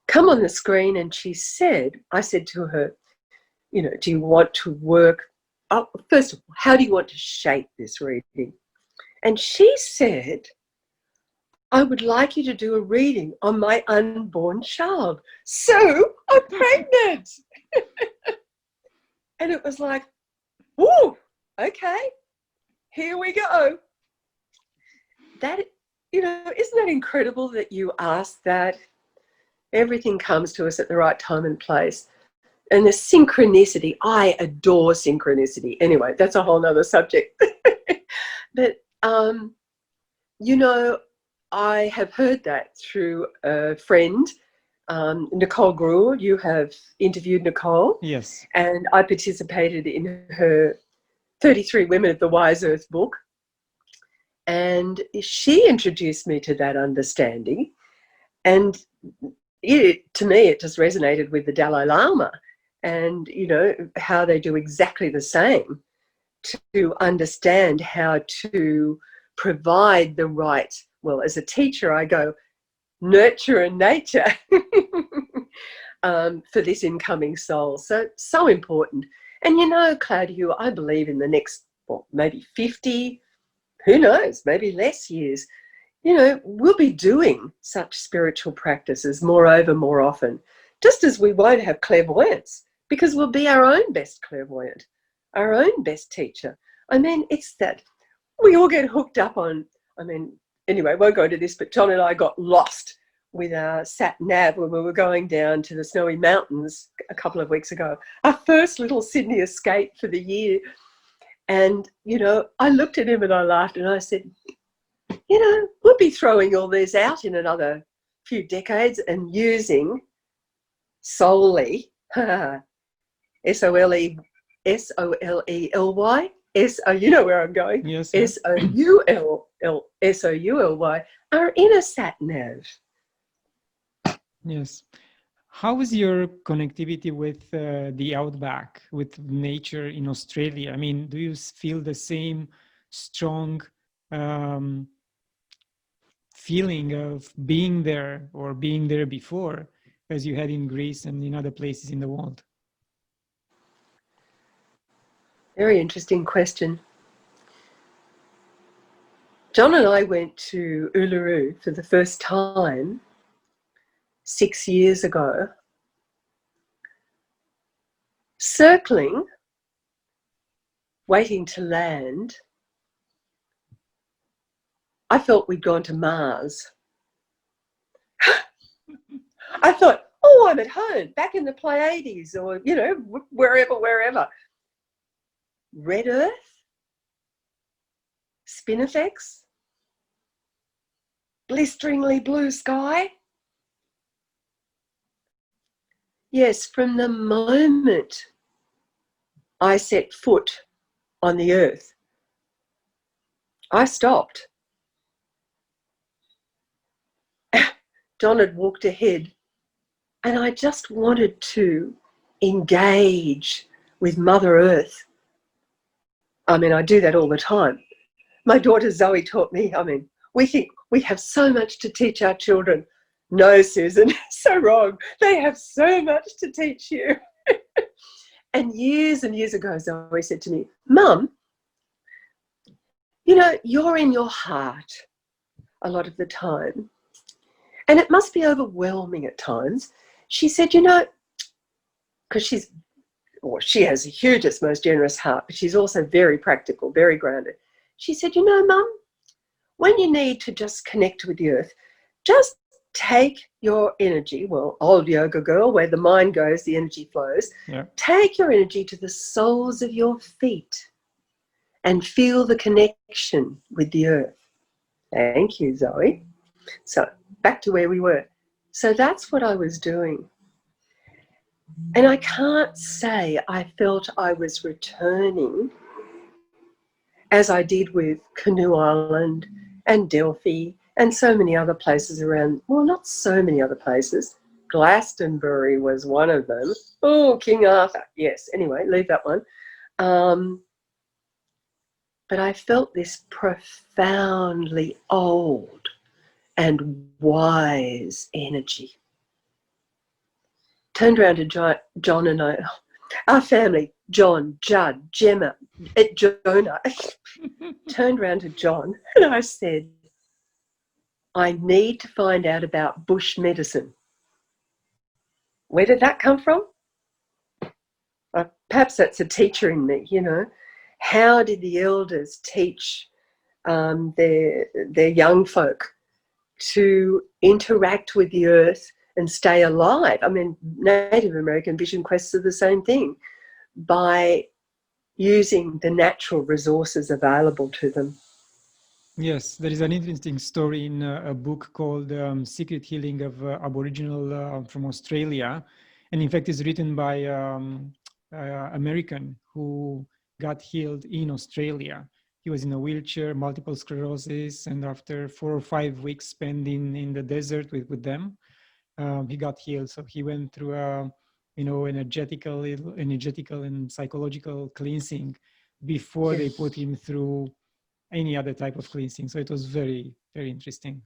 come on the screen, and she said, I said to her, you know, do you want to work, first of all, how do you want to shape this reading? And she said, I would like you to do a reading on my unborn child. So I'm pregnant. And it was like, whoa, okay, here we go. That, you know, isn't that incredible that you asked that? Everything comes to us at the right time and place. And the synchronicity, I adore synchronicity. Anyway, that's a whole nother subject. But, you know, I have heard that through a friend, Nicole Gruhl. You have interviewed Nicole. Yes. And I participated in her 33 Women of the Wise Earth book. And she introduced me to that understanding. And to me, it just resonated with the Dalai Lama and, you know, how they do exactly the same to understand how to provide the right, well, as a teacher, I go, nurture and nature for this incoming soul. So important. And you know, Claudiu, I believe in the next, well, maybe 50, who knows, maybe less years, you know, we'll be doing such spiritual practices moreover more often, just as we won't have clairvoyance, because we'll be our own best clairvoyant, our own best teacher. I mean, it's that we all get hooked up on, I mean, anyway, won't go into this, but John and I got lost with our sat-nav when we were going down to the Snowy Mountains a couple of weeks ago. Our first little Sydney escape for the year. And, you know, I looked at him and I laughed and I said, you know, we'll be throwing all these out in another few decades and using solely, S-O-L-E, S-O-L-E-L-Y, you know where I'm going, Yes, S-O-U-L-Y, our inner sat-nav. Yes. How is your connectivity with the outback, with nature in Australia? I mean, do you feel the same strong feeling of being there or being there before as you had in Greece and in other places in the world? Very interesting question. John and I went to Uluru for the first time 6 years ago. Circling, waiting to land, I felt we'd gone to Mars. I thought, oh, I'm at home, back in the Pleiades or, you know, wherever. Red Earth, spinifex, blisteringly blue sky. Yes, from the moment I set foot on the earth, I stopped. John had walked ahead and I just wanted to engage with Mother Earth. I mean, I do that all the time. My daughter Zoe taught me, I mean, we think we have so much to teach our children. No, Susan, so wrong. They have so much to teach you. And years ago, Zoe said to me, Mum, you know, you're in your heart a lot of the time. And it must be overwhelming at times. She said, you know, because she has the hugest, most generous heart, but she's also very practical, very grounded. She said, you know, Mum, when you need to just connect with the earth, just take your energy, well, old yoga girl, where the mind goes, the energy flows. Yeah. Take your energy to the soles of your feet and feel the connection with the earth. Thank you, Zoe. So back to where we were. So that's what I was doing. And I can't say I felt I was returning as I did with Canoe Island and Delphi and so many other places around, well, not so many other places. Glastonbury was one of them. Oh, King Arthur. Yes, anyway, leave that one. But I felt this profoundly old and wise energy. Turned around to John and I, our family, John, Judd, Gemma, Jonah, turned around to John and I said, I need to find out about bush medicine. Where did that come from? Perhaps that's a teacher in me, you know. How did the elders teach their young folk to interact with the earth and stay alive? I mean, Native American vision quests are the same thing, by using the natural resources available to them. Yes, there is an interesting story in a book called Secret Healing of Aboriginal from Australia. And in fact, it's written by American who got healed in Australia. He was in a wheelchair, multiple sclerosis, and after 4 or 5 weeks spent in the desert with them, he got healed. So he went through a, you know, energetical and psychological cleansing before they put him through any other type of cleansing. So it was very, very interesting.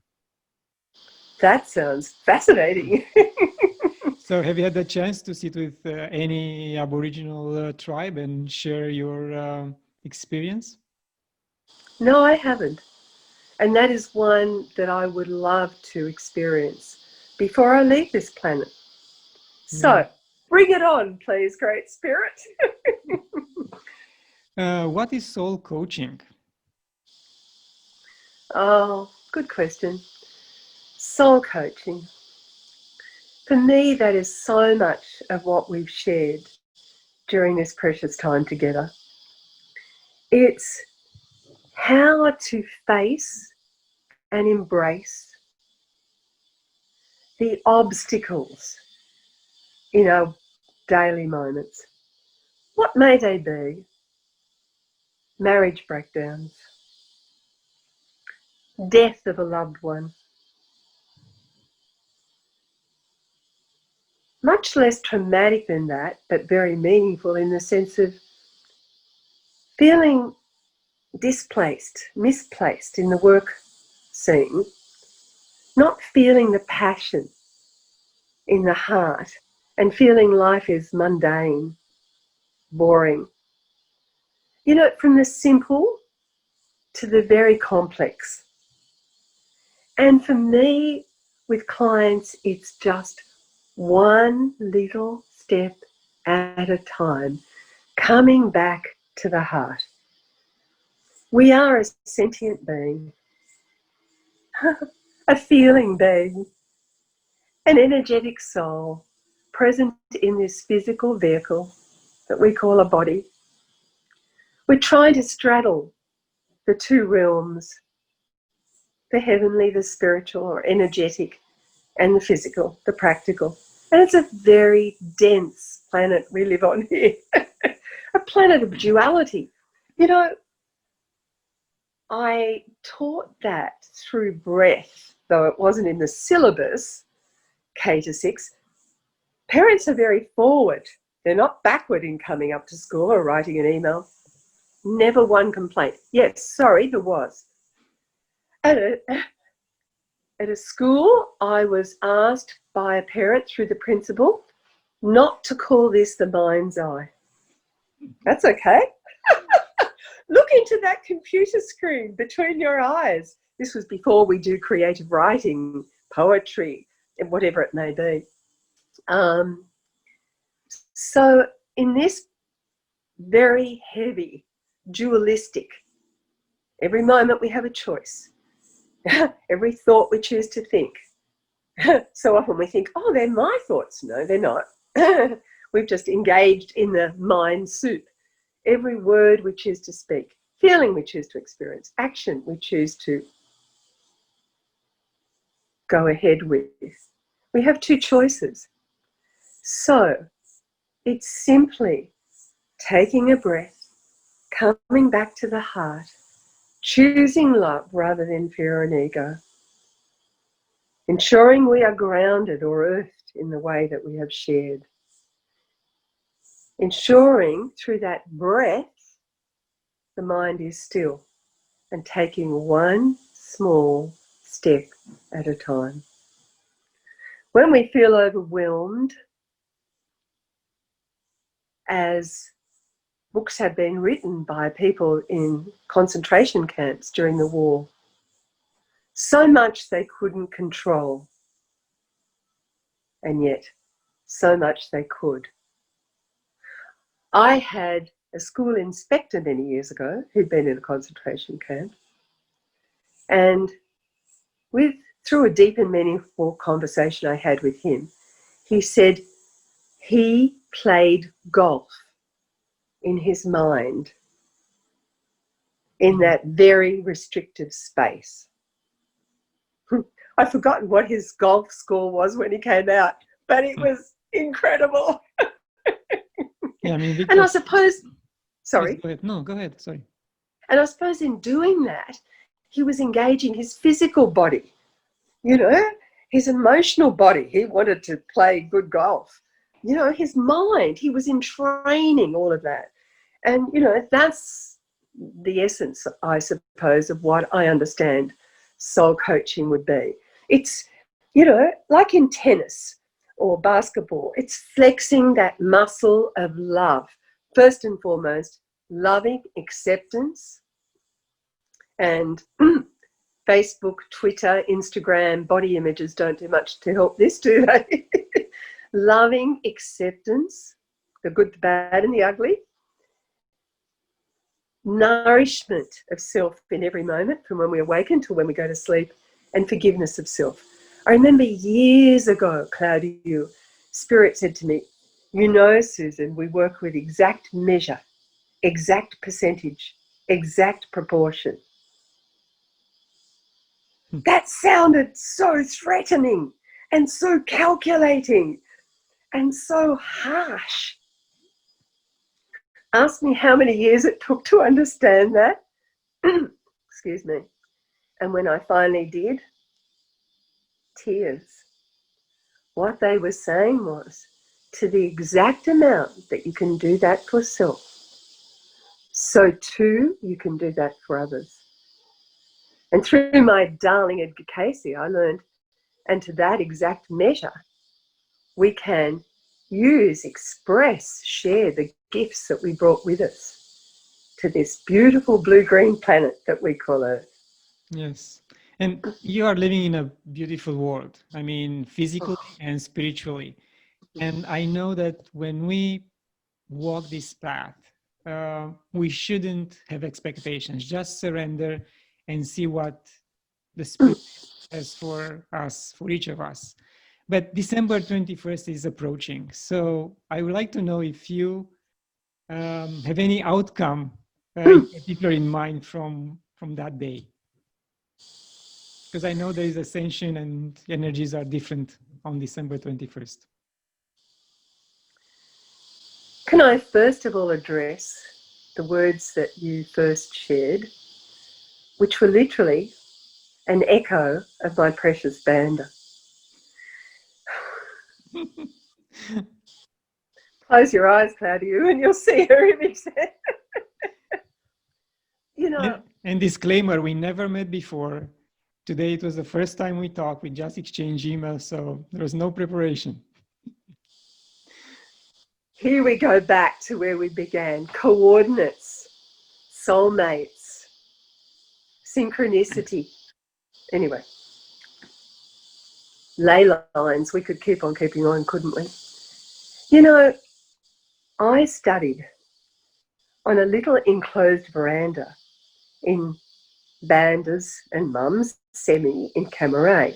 That sounds fascinating. So have you had the chance to sit with any Aboriginal tribe and share your experience? No, I haven't. And that is one that I would love to experience before I leave this planet. So bring it on, please, Great Spirit. What is soul coaching? Oh, good question. Soul coaching. For me, that is so much of what we've shared during this precious time together. It's how to face and embrace the obstacles in our daily moments. What may they be? Marriage breakdowns, death of a loved one. Much less traumatic than that, but very meaningful in the sense of feeling displaced, misplaced in the work scene, not feeling the passion in the heart and feeling life is mundane, boring. You know, from the simple to the very complex. And for me, with clients, it's just one little step at a time, coming back to the heart. We are a sentient being, a feeling being, an energetic soul present in this physical vehicle that we call a body. We're trying to straddle the two realms, the heavenly, the spiritual or energetic, and the physical, the practical. And it's a very dense planet we live on here, a planet of duality. You know, I taught that through breath, though it wasn't in the syllabus, K to 6. Parents are very forward. They're not backward in coming up to school or writing an email. Never one complaint. Yes, sorry, there was. At a school, I was asked by a parent through the principal not to call this the mind's eye. That's okay. Look into that computer screen between your eyes. This was before we do creative writing, poetry, and whatever it may be. So in this very heavy, dualistic, every moment we have a choice. Every thought we choose to think. So often we think, oh, they're my thoughts. No, they're not. We've just engaged in the mind soup. Every word we choose to speak, feeling we choose to experience, action we choose to go ahead with. We have two choices. So it's simply taking a breath, coming back to the heart, choosing love rather than fear and ego, ensuring we are grounded or earthed in the way that we have shared, ensuring through that breath the mind is still and taking one small step at a time. When we feel overwhelmed, as books have been written by people in concentration camps during the war, so much they couldn't control, and yet so much they could. I had a school inspector many years ago who'd been in a concentration camp, and through a deep and meaningful conversation I had with him, he said he played golf in his mind in that very restrictive space. I've forgotten what his golf score was when he came out, but it was incredible. Yeah, I mean, Victor, and I suppose, sorry. Go ahead. No, go ahead. Sorry. And I suppose in doing that, he was engaging his physical body, you know, his emotional body. He wanted to play good golf. You know, his mind, he was in training, all of that. And, you know, that's the essence, I suppose, of what I understand soul coaching would be. It's, you know, like in tennis or basketball. It's flexing that muscle of love. First and foremost, loving acceptance. And Facebook, Twitter, Instagram, body images don't do much to help this, do they? Loving acceptance, the good, the bad, and the ugly. Nourishment of self in every moment, from when we awaken to when we go to sleep, and forgiveness of self. I remember years ago, Claudiu, Spirit said to me, you know, Susan, we work with exact measure, exact percentage, exact proportion. That sounded so threatening and so calculating and so harsh. Ask me how many years it took to understand that. Excuse me. And when I finally did, tears. What they were saying was, to the exact amount that you can do that for self, so too you can do that for others. And through my darling Edgar Casey, I learned, and to that exact measure, we can use, express, share the gifts that we brought with us to this beautiful blue-green planet that we call Earth. Yes. And you are living in a beautiful world. I mean, physically and spiritually. And I know that when we walk this path, we shouldn't have expectations, just surrender and see what the Spirit has for us, for each of us. But December 21st is approaching. So I would like to know if you have any outcome in particular in mind from that day. Because I know there is ascension and energies are different on December 21st. Can I first of all address the words that you first shared, which were literally an echo of my precious Banda. Close your eyes, Claudiu, and you'll see her image there. You know. And disclaimer, we never met before. Today it was the first time we talked. We just exchanged emails, so there was no preparation. Here we go back to where we began. Coordinates, soulmates, synchronicity. Anyway, ley lines. We could keep on keeping on, couldn't we? You know, I studied on a little enclosed veranda in Banda's and Mum's semi in Camaret.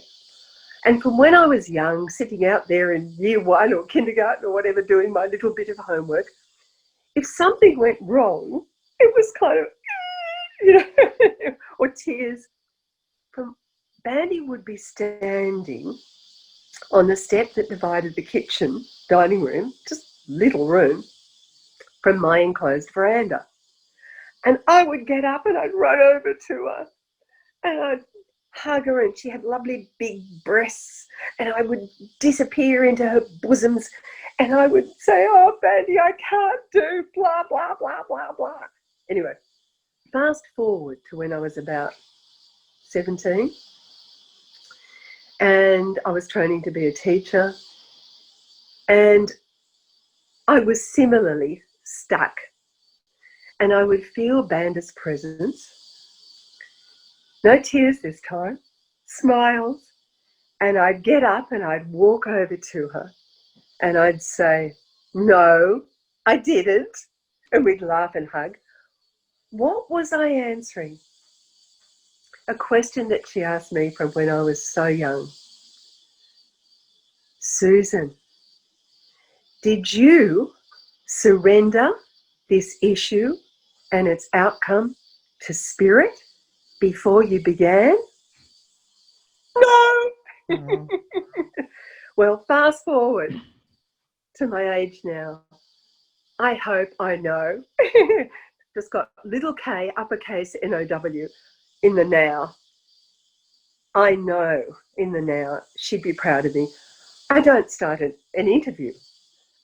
And from when I was young, sitting out there in year one or kindergarten or whatever, doing my little bit of homework, if something went wrong, it was kind of, you know, or tears. Bandy would be standing on the step that divided the kitchen, dining room, just little room, from my enclosed veranda. And I would get up and I'd run over to her and I'd hug her, and she had lovely big breasts, and I would disappear into her bosoms and I would say, oh, Bandy, I can't do blah, blah, blah, blah, blah. Anyway, fast forward to when I was about 17 and I was training to be a teacher, and I was similarly stuck, and I would feel Banda's presence. No tears this time, smiles, and I'd get up and I'd walk over to her and I'd say, no, I didn't, and we'd laugh and hug. What was I answering? A question that she asked me from when I was so young. Susan, did you surrender this issue and its outcome to Spirit before you began? No. Well, fast forward to my age now. I hope I know. Just got little k, uppercase N-O-W in the now. I know in the now. She'd be proud of me. I don't start an interview.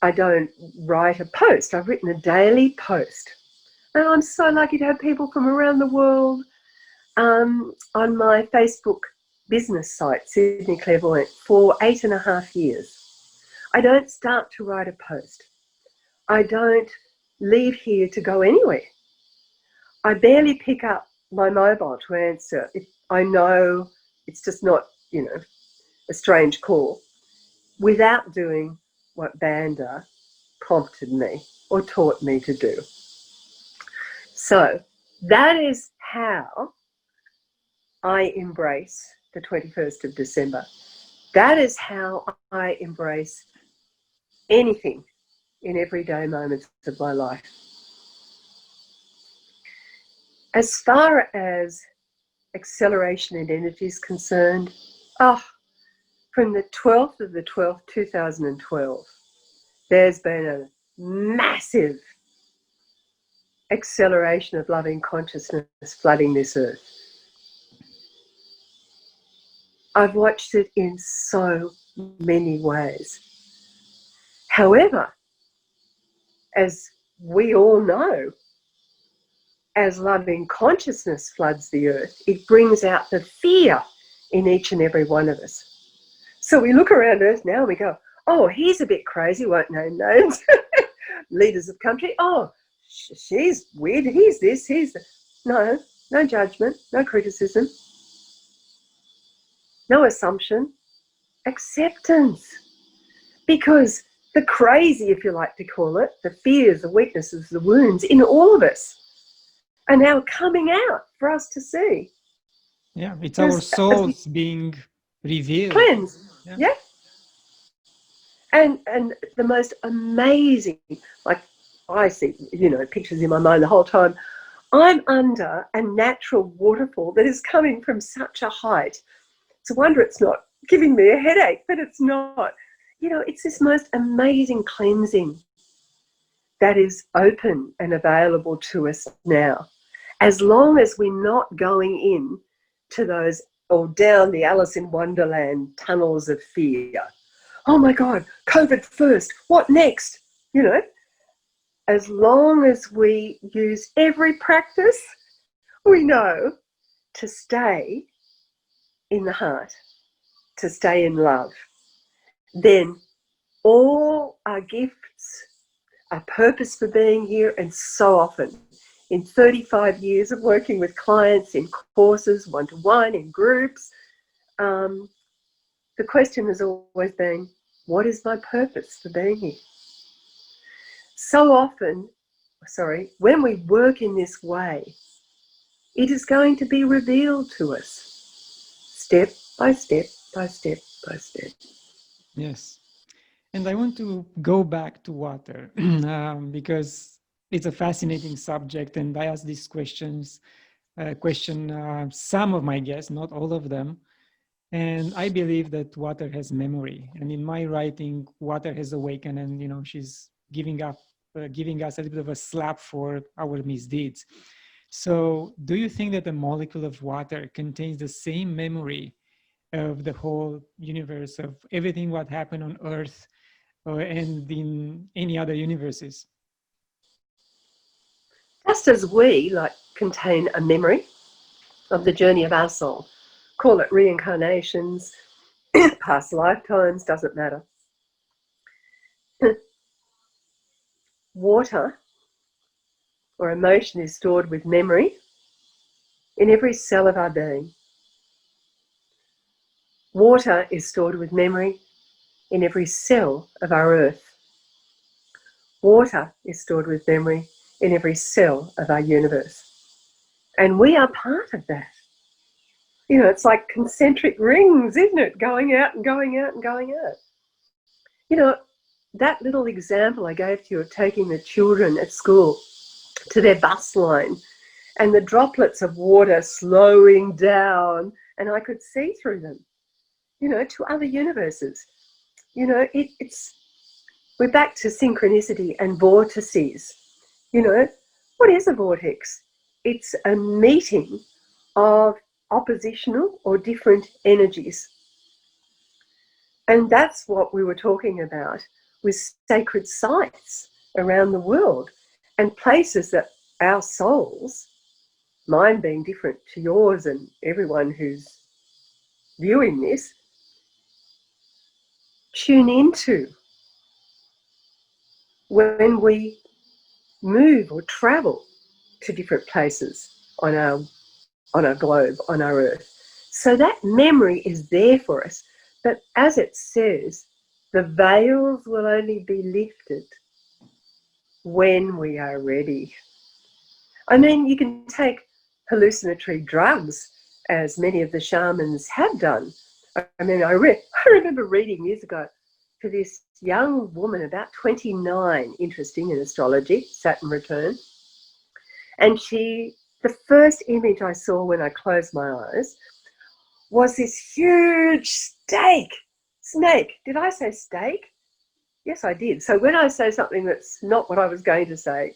I don't write a post. I've written a daily post. And I'm so lucky to have people from around the world on my Facebook business site, Sydney Clairvoyant, for 8.5 years. I don't start to write a post. I don't leave here to go anywhere. I barely pick up my mobile to answer if I know it's just not, a strange call, without doing what Banda prompted me or taught me to do. So that is how I embrace the 21st of December. That is how I embrace anything in everyday moments of my life. As far as acceleration in energy is concerned, from the 12th of the 12th, 2012, there's been a massive acceleration of loving consciousness flooding this earth. I've watched it in so many ways. However, as we all know, as loving consciousness floods the earth, it brings out the fear in each and every one of us. So we look around Earth now and we go, oh, he's a bit crazy, won't name names. Leaders of country, oh, she's weird, he's this, he's that. No judgment, no criticism, no assumption, acceptance. Because the crazy, if you like to call it, the fears, the weaknesses, the wounds in all of us are now coming out for us to see. Yeah, it's our souls being revealed. Cleansed, yeah. And the most amazing, like I see, pictures in my mind the whole time. I'm under a natural waterfall that is coming from such a height. It's a wonder it's not giving me a headache, but it's not. It's this most amazing cleansing that is open and available to us now. As long as we're not going in to those or down the Alice in Wonderland tunnels of fear. Oh my God, COVID first, what next? As long as we use every practice we know to stay in the heart, to stay in love, then all our gifts, our purpose for being here, and so often in 35 years of working with clients in courses, one-to-one, in groups, the question has always been, what is my purpose for being here? So often, when we work in this way, it is going to be revealed to us, step by step by step by step. Yes. And I want to go back to water because it's a fascinating subject, and I ask these questions, some of my guests, not all of them. And I believe that water has memory. And in my writing, water has awakened, and she's giving us a little bit of a slap for our misdeeds. So, do you think that a molecule of water contains the same memory of the whole universe, of everything what happened on Earth, and in any other universes? Just as we contain a memory of the journey of our soul, call it reincarnations, past lifetimes, doesn't matter. Water or emotion is stored with memory in every cell of our being. Water is stored with memory in every cell of our earth. Water is stored with memory in every cell of our universe. And we are part of that. It's like concentric rings, isn't it? Going out and going out and going out. That little example I gave to you of taking the children at school to their bus line and the droplets of water slowing down, and I could see through them, to other universes. We're back to synchronicity and vortices. What is a vortex? It's a meeting of oppositional or different energies. And that's what we were talking about with sacred sites around the world and places that our souls, mine being different to yours and everyone who's viewing this, tune into when we move or travel to different places on our globe, on our earth. So that memory is there for us. But as it says, the veils will only be lifted when we are ready. I mean, you can take hallucinatory drugs, as many of the shamans have done. I mean, I remember reading years ago to this young woman, about 29, interesting in astrology, Saturn return. And the first image I saw when I closed my eyes was this huge snake. Did I say steak? Yes, I did. So when I say something that's not what I was going to say,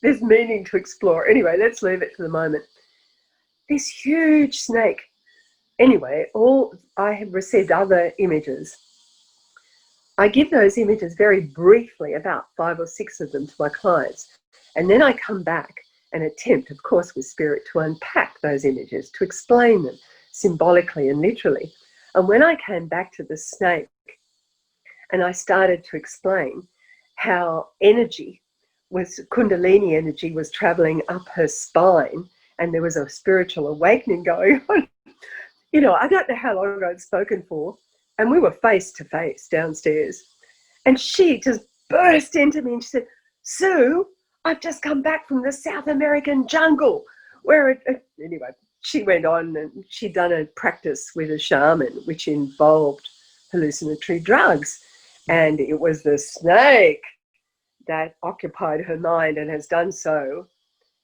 there's meaning to explore. Anyway, let's leave it to the moment. This huge snake. Anyway, I have received other images. I give those images very briefly, about 5 or 6 of them, to my clients. And then I come back and attempt, of course, with spirit, to unpack those images, to explain them symbolically and literally. And when I came back to the snake and I started to explain how Kundalini energy was traveling up her spine, and there was a spiritual awakening going on. You know, I don't know how long I'd spoken for, and we were face to face downstairs. And she just burst into me and she said, "Sue, I've just come back from the South American jungle where anyway, she went on and she'd done a practice with a shaman which involved hallucinatory drugs. And it was the snake that occupied her mind, and has done so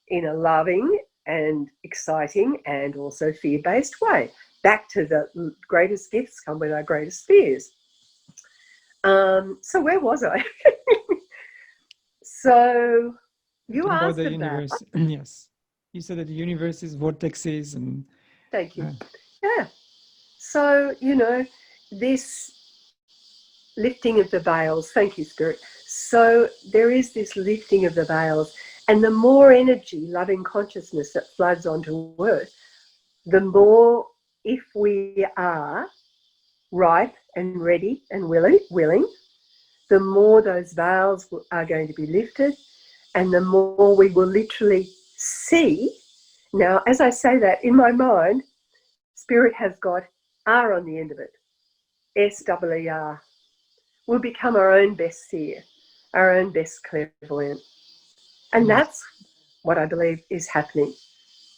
in a loving and exciting and also fear-based way. Back to the greatest gifts come with our greatest fears. So where was I? So you asked about the about universe. Yes, you said that the universe is vortexes, and thank you. Yeah. So, you know, this lifting of the veils. Thank you, Spirit. So there is this lifting of the veils, and the more energy, loving consciousness that floods onto Earth, the more, if we are ripe and ready and willing, the more those veils are going to be lifted, and the more we will literally see. Now, as I say that, in my mind, Spirit has got R on the end of it, S-E-E-R. We'll become our own best seer, our own best clairvoyant. And that's what I believe is happening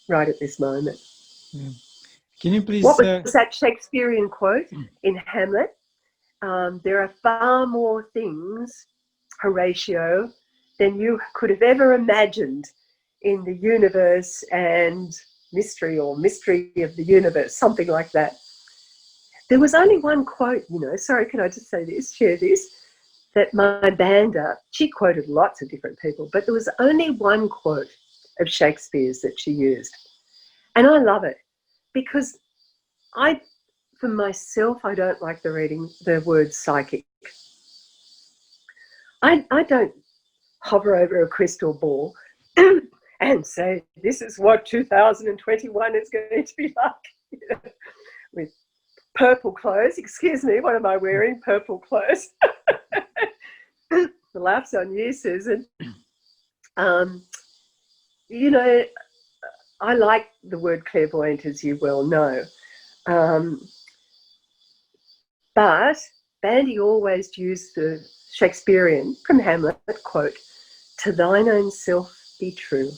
right at this moment. Yeah. Can you please... What was that Shakespearean quote in Hamlet? There are far more things, Horatio, than you could have ever imagined in the universe and mystery of the universe, something like that. There was only one quote, you know, sorry, can I just say this, share this, that my banda, she quoted lots of different people, but there was only one quote of Shakespeare's that she used. And I love it because for myself, I don't like the word psychic. I don't hover over a crystal ball and say, this is what 2021 is going to be like, you know, with purple clothes. Excuse me, what am I wearing? Purple clothes. The laugh's on you, Susan. You know, I like the word clairvoyant, as you well know. But Bandy always used the Shakespearean from Hamlet quote, "To thine own self be true,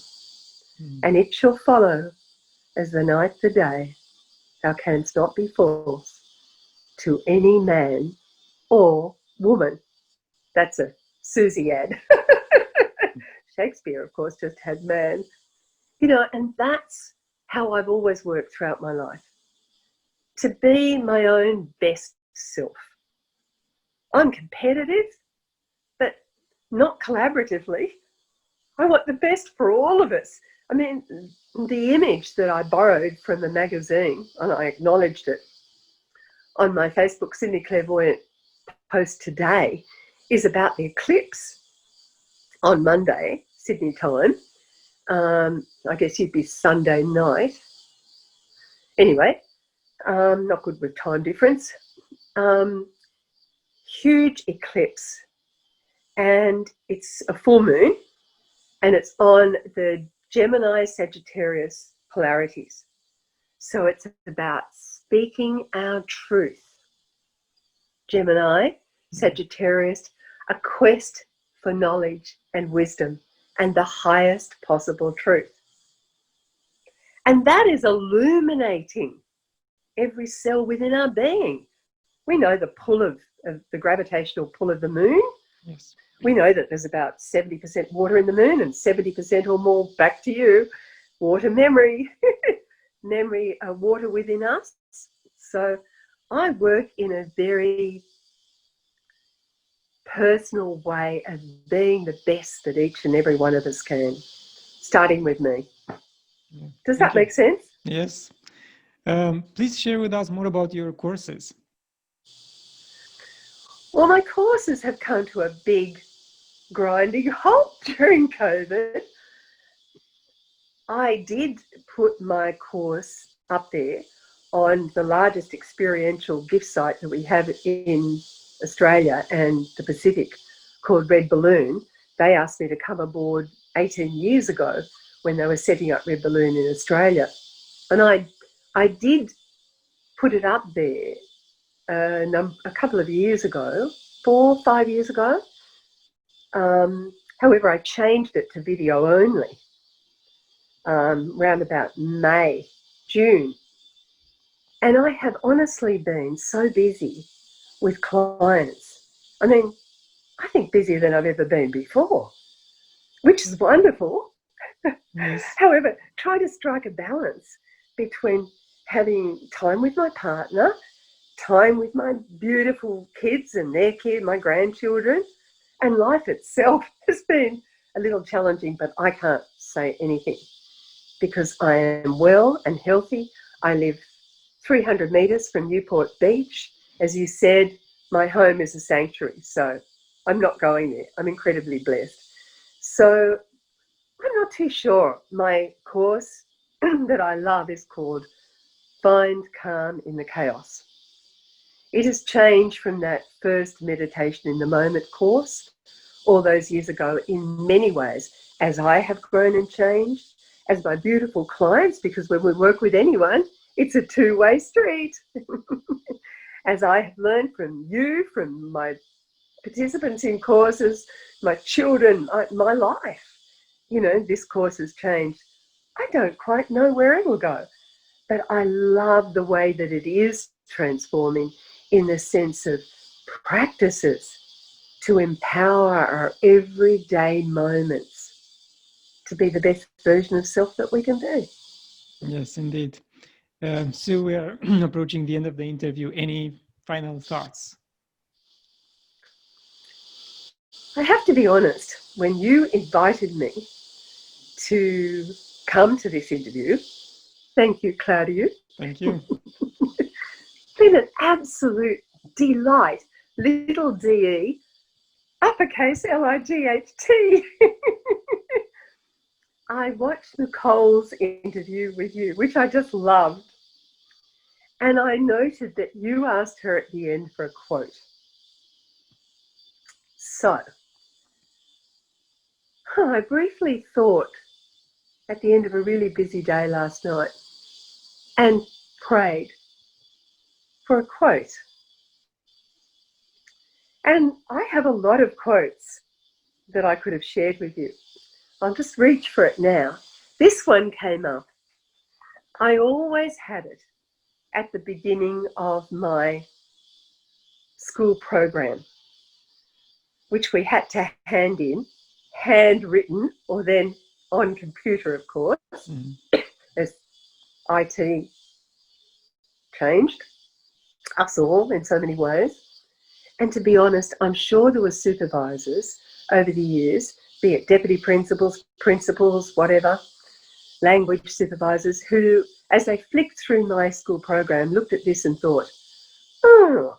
and it shall follow as the night the day. Thou canst not be false to any man or woman." That's a Susie ad. Shakespeare, of course, just had man. You know, and that's how I've always worked throughout my life. To be my own best self. I'm competitive, but not collaboratively. I want the best for all of us. I mean, the image that I borrowed from the magazine, and I acknowledged it on my Facebook Sydney Clairvoyant post today, is about the eclipse on Monday, Sydney time. I guess you'd be Sunday night. Anyway, not good with time difference. Huge eclipse. and it's a full moon, and it's on the Gemini Sagittarius polarities. So it's about speaking our truth. Gemini, Sagittarius, a quest for knowledge and wisdom and the highest possible truth. And that is illuminating every cell within our being. We know the pull of the gravitational pull of the moon. Yes. We know that there's about 70% water in the moon and 70% or more, back to you, water memory, water within us. So I work in a very personal way of being the best that each and every one of us can, starting with me. Yeah. Does that make sense? Yes. Please share with us more about your courses. Well, my courses have come to a big grinding halt during COVID. I did put my course up there on the largest experiential gift site that we have in Australia and the Pacific, called Red Balloon. They asked me to come aboard 18 years ago when they were setting up Red Balloon in Australia. And I did put it up there a couple of years ago, 4 or 5 years ago. However, I changed it to video only around about May, June. And I have honestly been so busy with clients. I mean, I think busier than I've ever been before, which is wonderful. Yes. However, try to strike a balance between having time with my partner, time with my beautiful kids and their kids, my grandchildren, and life itself has been a little challenging, but I can't say anything because I am well and healthy. I live 300 metres from Newport Beach. As you said, my home is a sanctuary, so I'm not going there. I'm incredibly blessed. So I'm not too sure. My course that I love is called Find Calm in the Chaos. It has changed from that first meditation in the moment course all those years ago in many ways, as I have grown and changed, as my beautiful clients, because when we work with anyone, it's a two-way street. As I have learned from you, from my participants in courses, my children, my life, you know, this course has changed. I don't quite know where it will go, but I love the way that it is transforming in the sense of practices to empower our everyday moments to be the best version of self that we can be. Yes, indeed. So we are approaching the end of the interview. Any final thoughts? I have to be honest, when you invited me to come to this interview, thank you, Claudiu. Thank you. It's been an absolute delight. Little D-E, uppercase L-I-G-H-T. I watched Nicole's interview with you, which I just loved. And I noted that you asked her at the end for a quote. So, I briefly thought at the end of a really busy day last night and prayed for a quote. And I have a lot of quotes that I could have shared with you. I'll just reach for it now. This one came up. I always had it at the beginning of my school program, which we had to hand in, handwritten, or then on computer, of course, as IT changed us all in so many ways. And to be honest, I'm sure there were supervisors over the years, be it deputy principals, whatever, language supervisors, who, as they flicked through my school program, looked at this and thought, oh,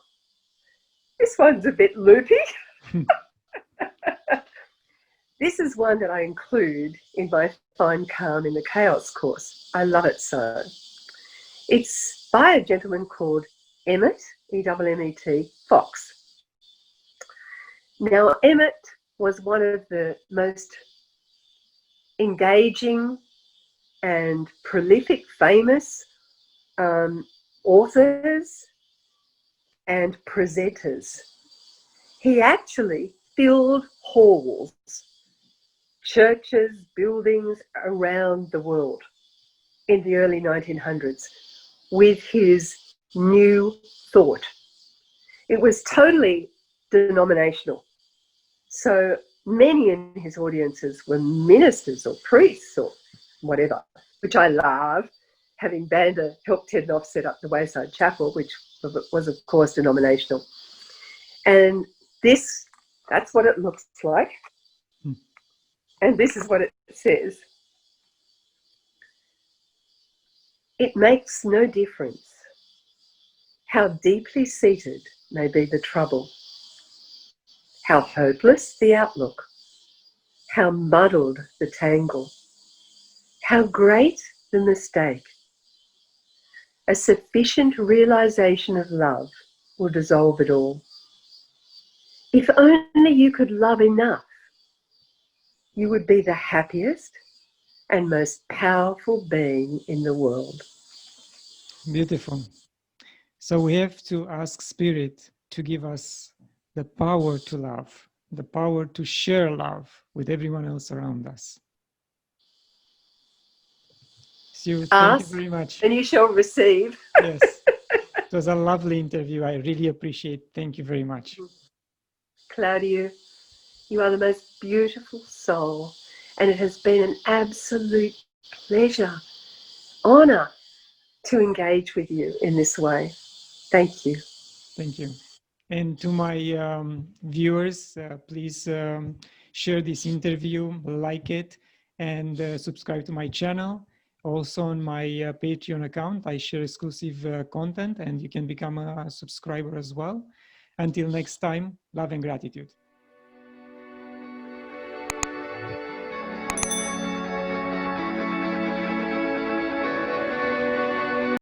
this one's a bit loopy. This is one that I include in my Find Calm in the Chaos course. I love it so. It's by a gentleman called Emmett, E-M-M-E-T, Fox. Now, Emmett was one of the most engaging and prolific, famous authors and presenters. He actually filled halls, churches, buildings around the world in the early 1900s with his new thought. It was totally denominational. So many in his audiences were ministers or priests or whatever, which I love. Having Banda helped Ted Knopf set up the Wayside Chapel, which was, of course, denominational. And that's what it looks like. And this is what it says. It makes no difference how deeply seated may be the trouble, how hopeless the outlook, how muddled the tangle, how great the mistake. A sufficient realization of love will dissolve it all. If only you could love enough, you would be the happiest and most powerful being in the world. Beautiful. So we have to ask Spirit to give us the power to love, the power to share love with everyone else around us. Sue, thank you very much. And you shall receive. Yes. It was a lovely interview. I really appreciate it. Thank you very much. Claudiu, you are the most beautiful soul, and it has been an absolute pleasure, honor to engage with you in this way. Thank you. Thank you. And to my viewers, please share this interview, like it, and subscribe to my channel. Also on my Patreon account, I share exclusive content, and you can become a subscriber as well. Until next time, love and gratitude.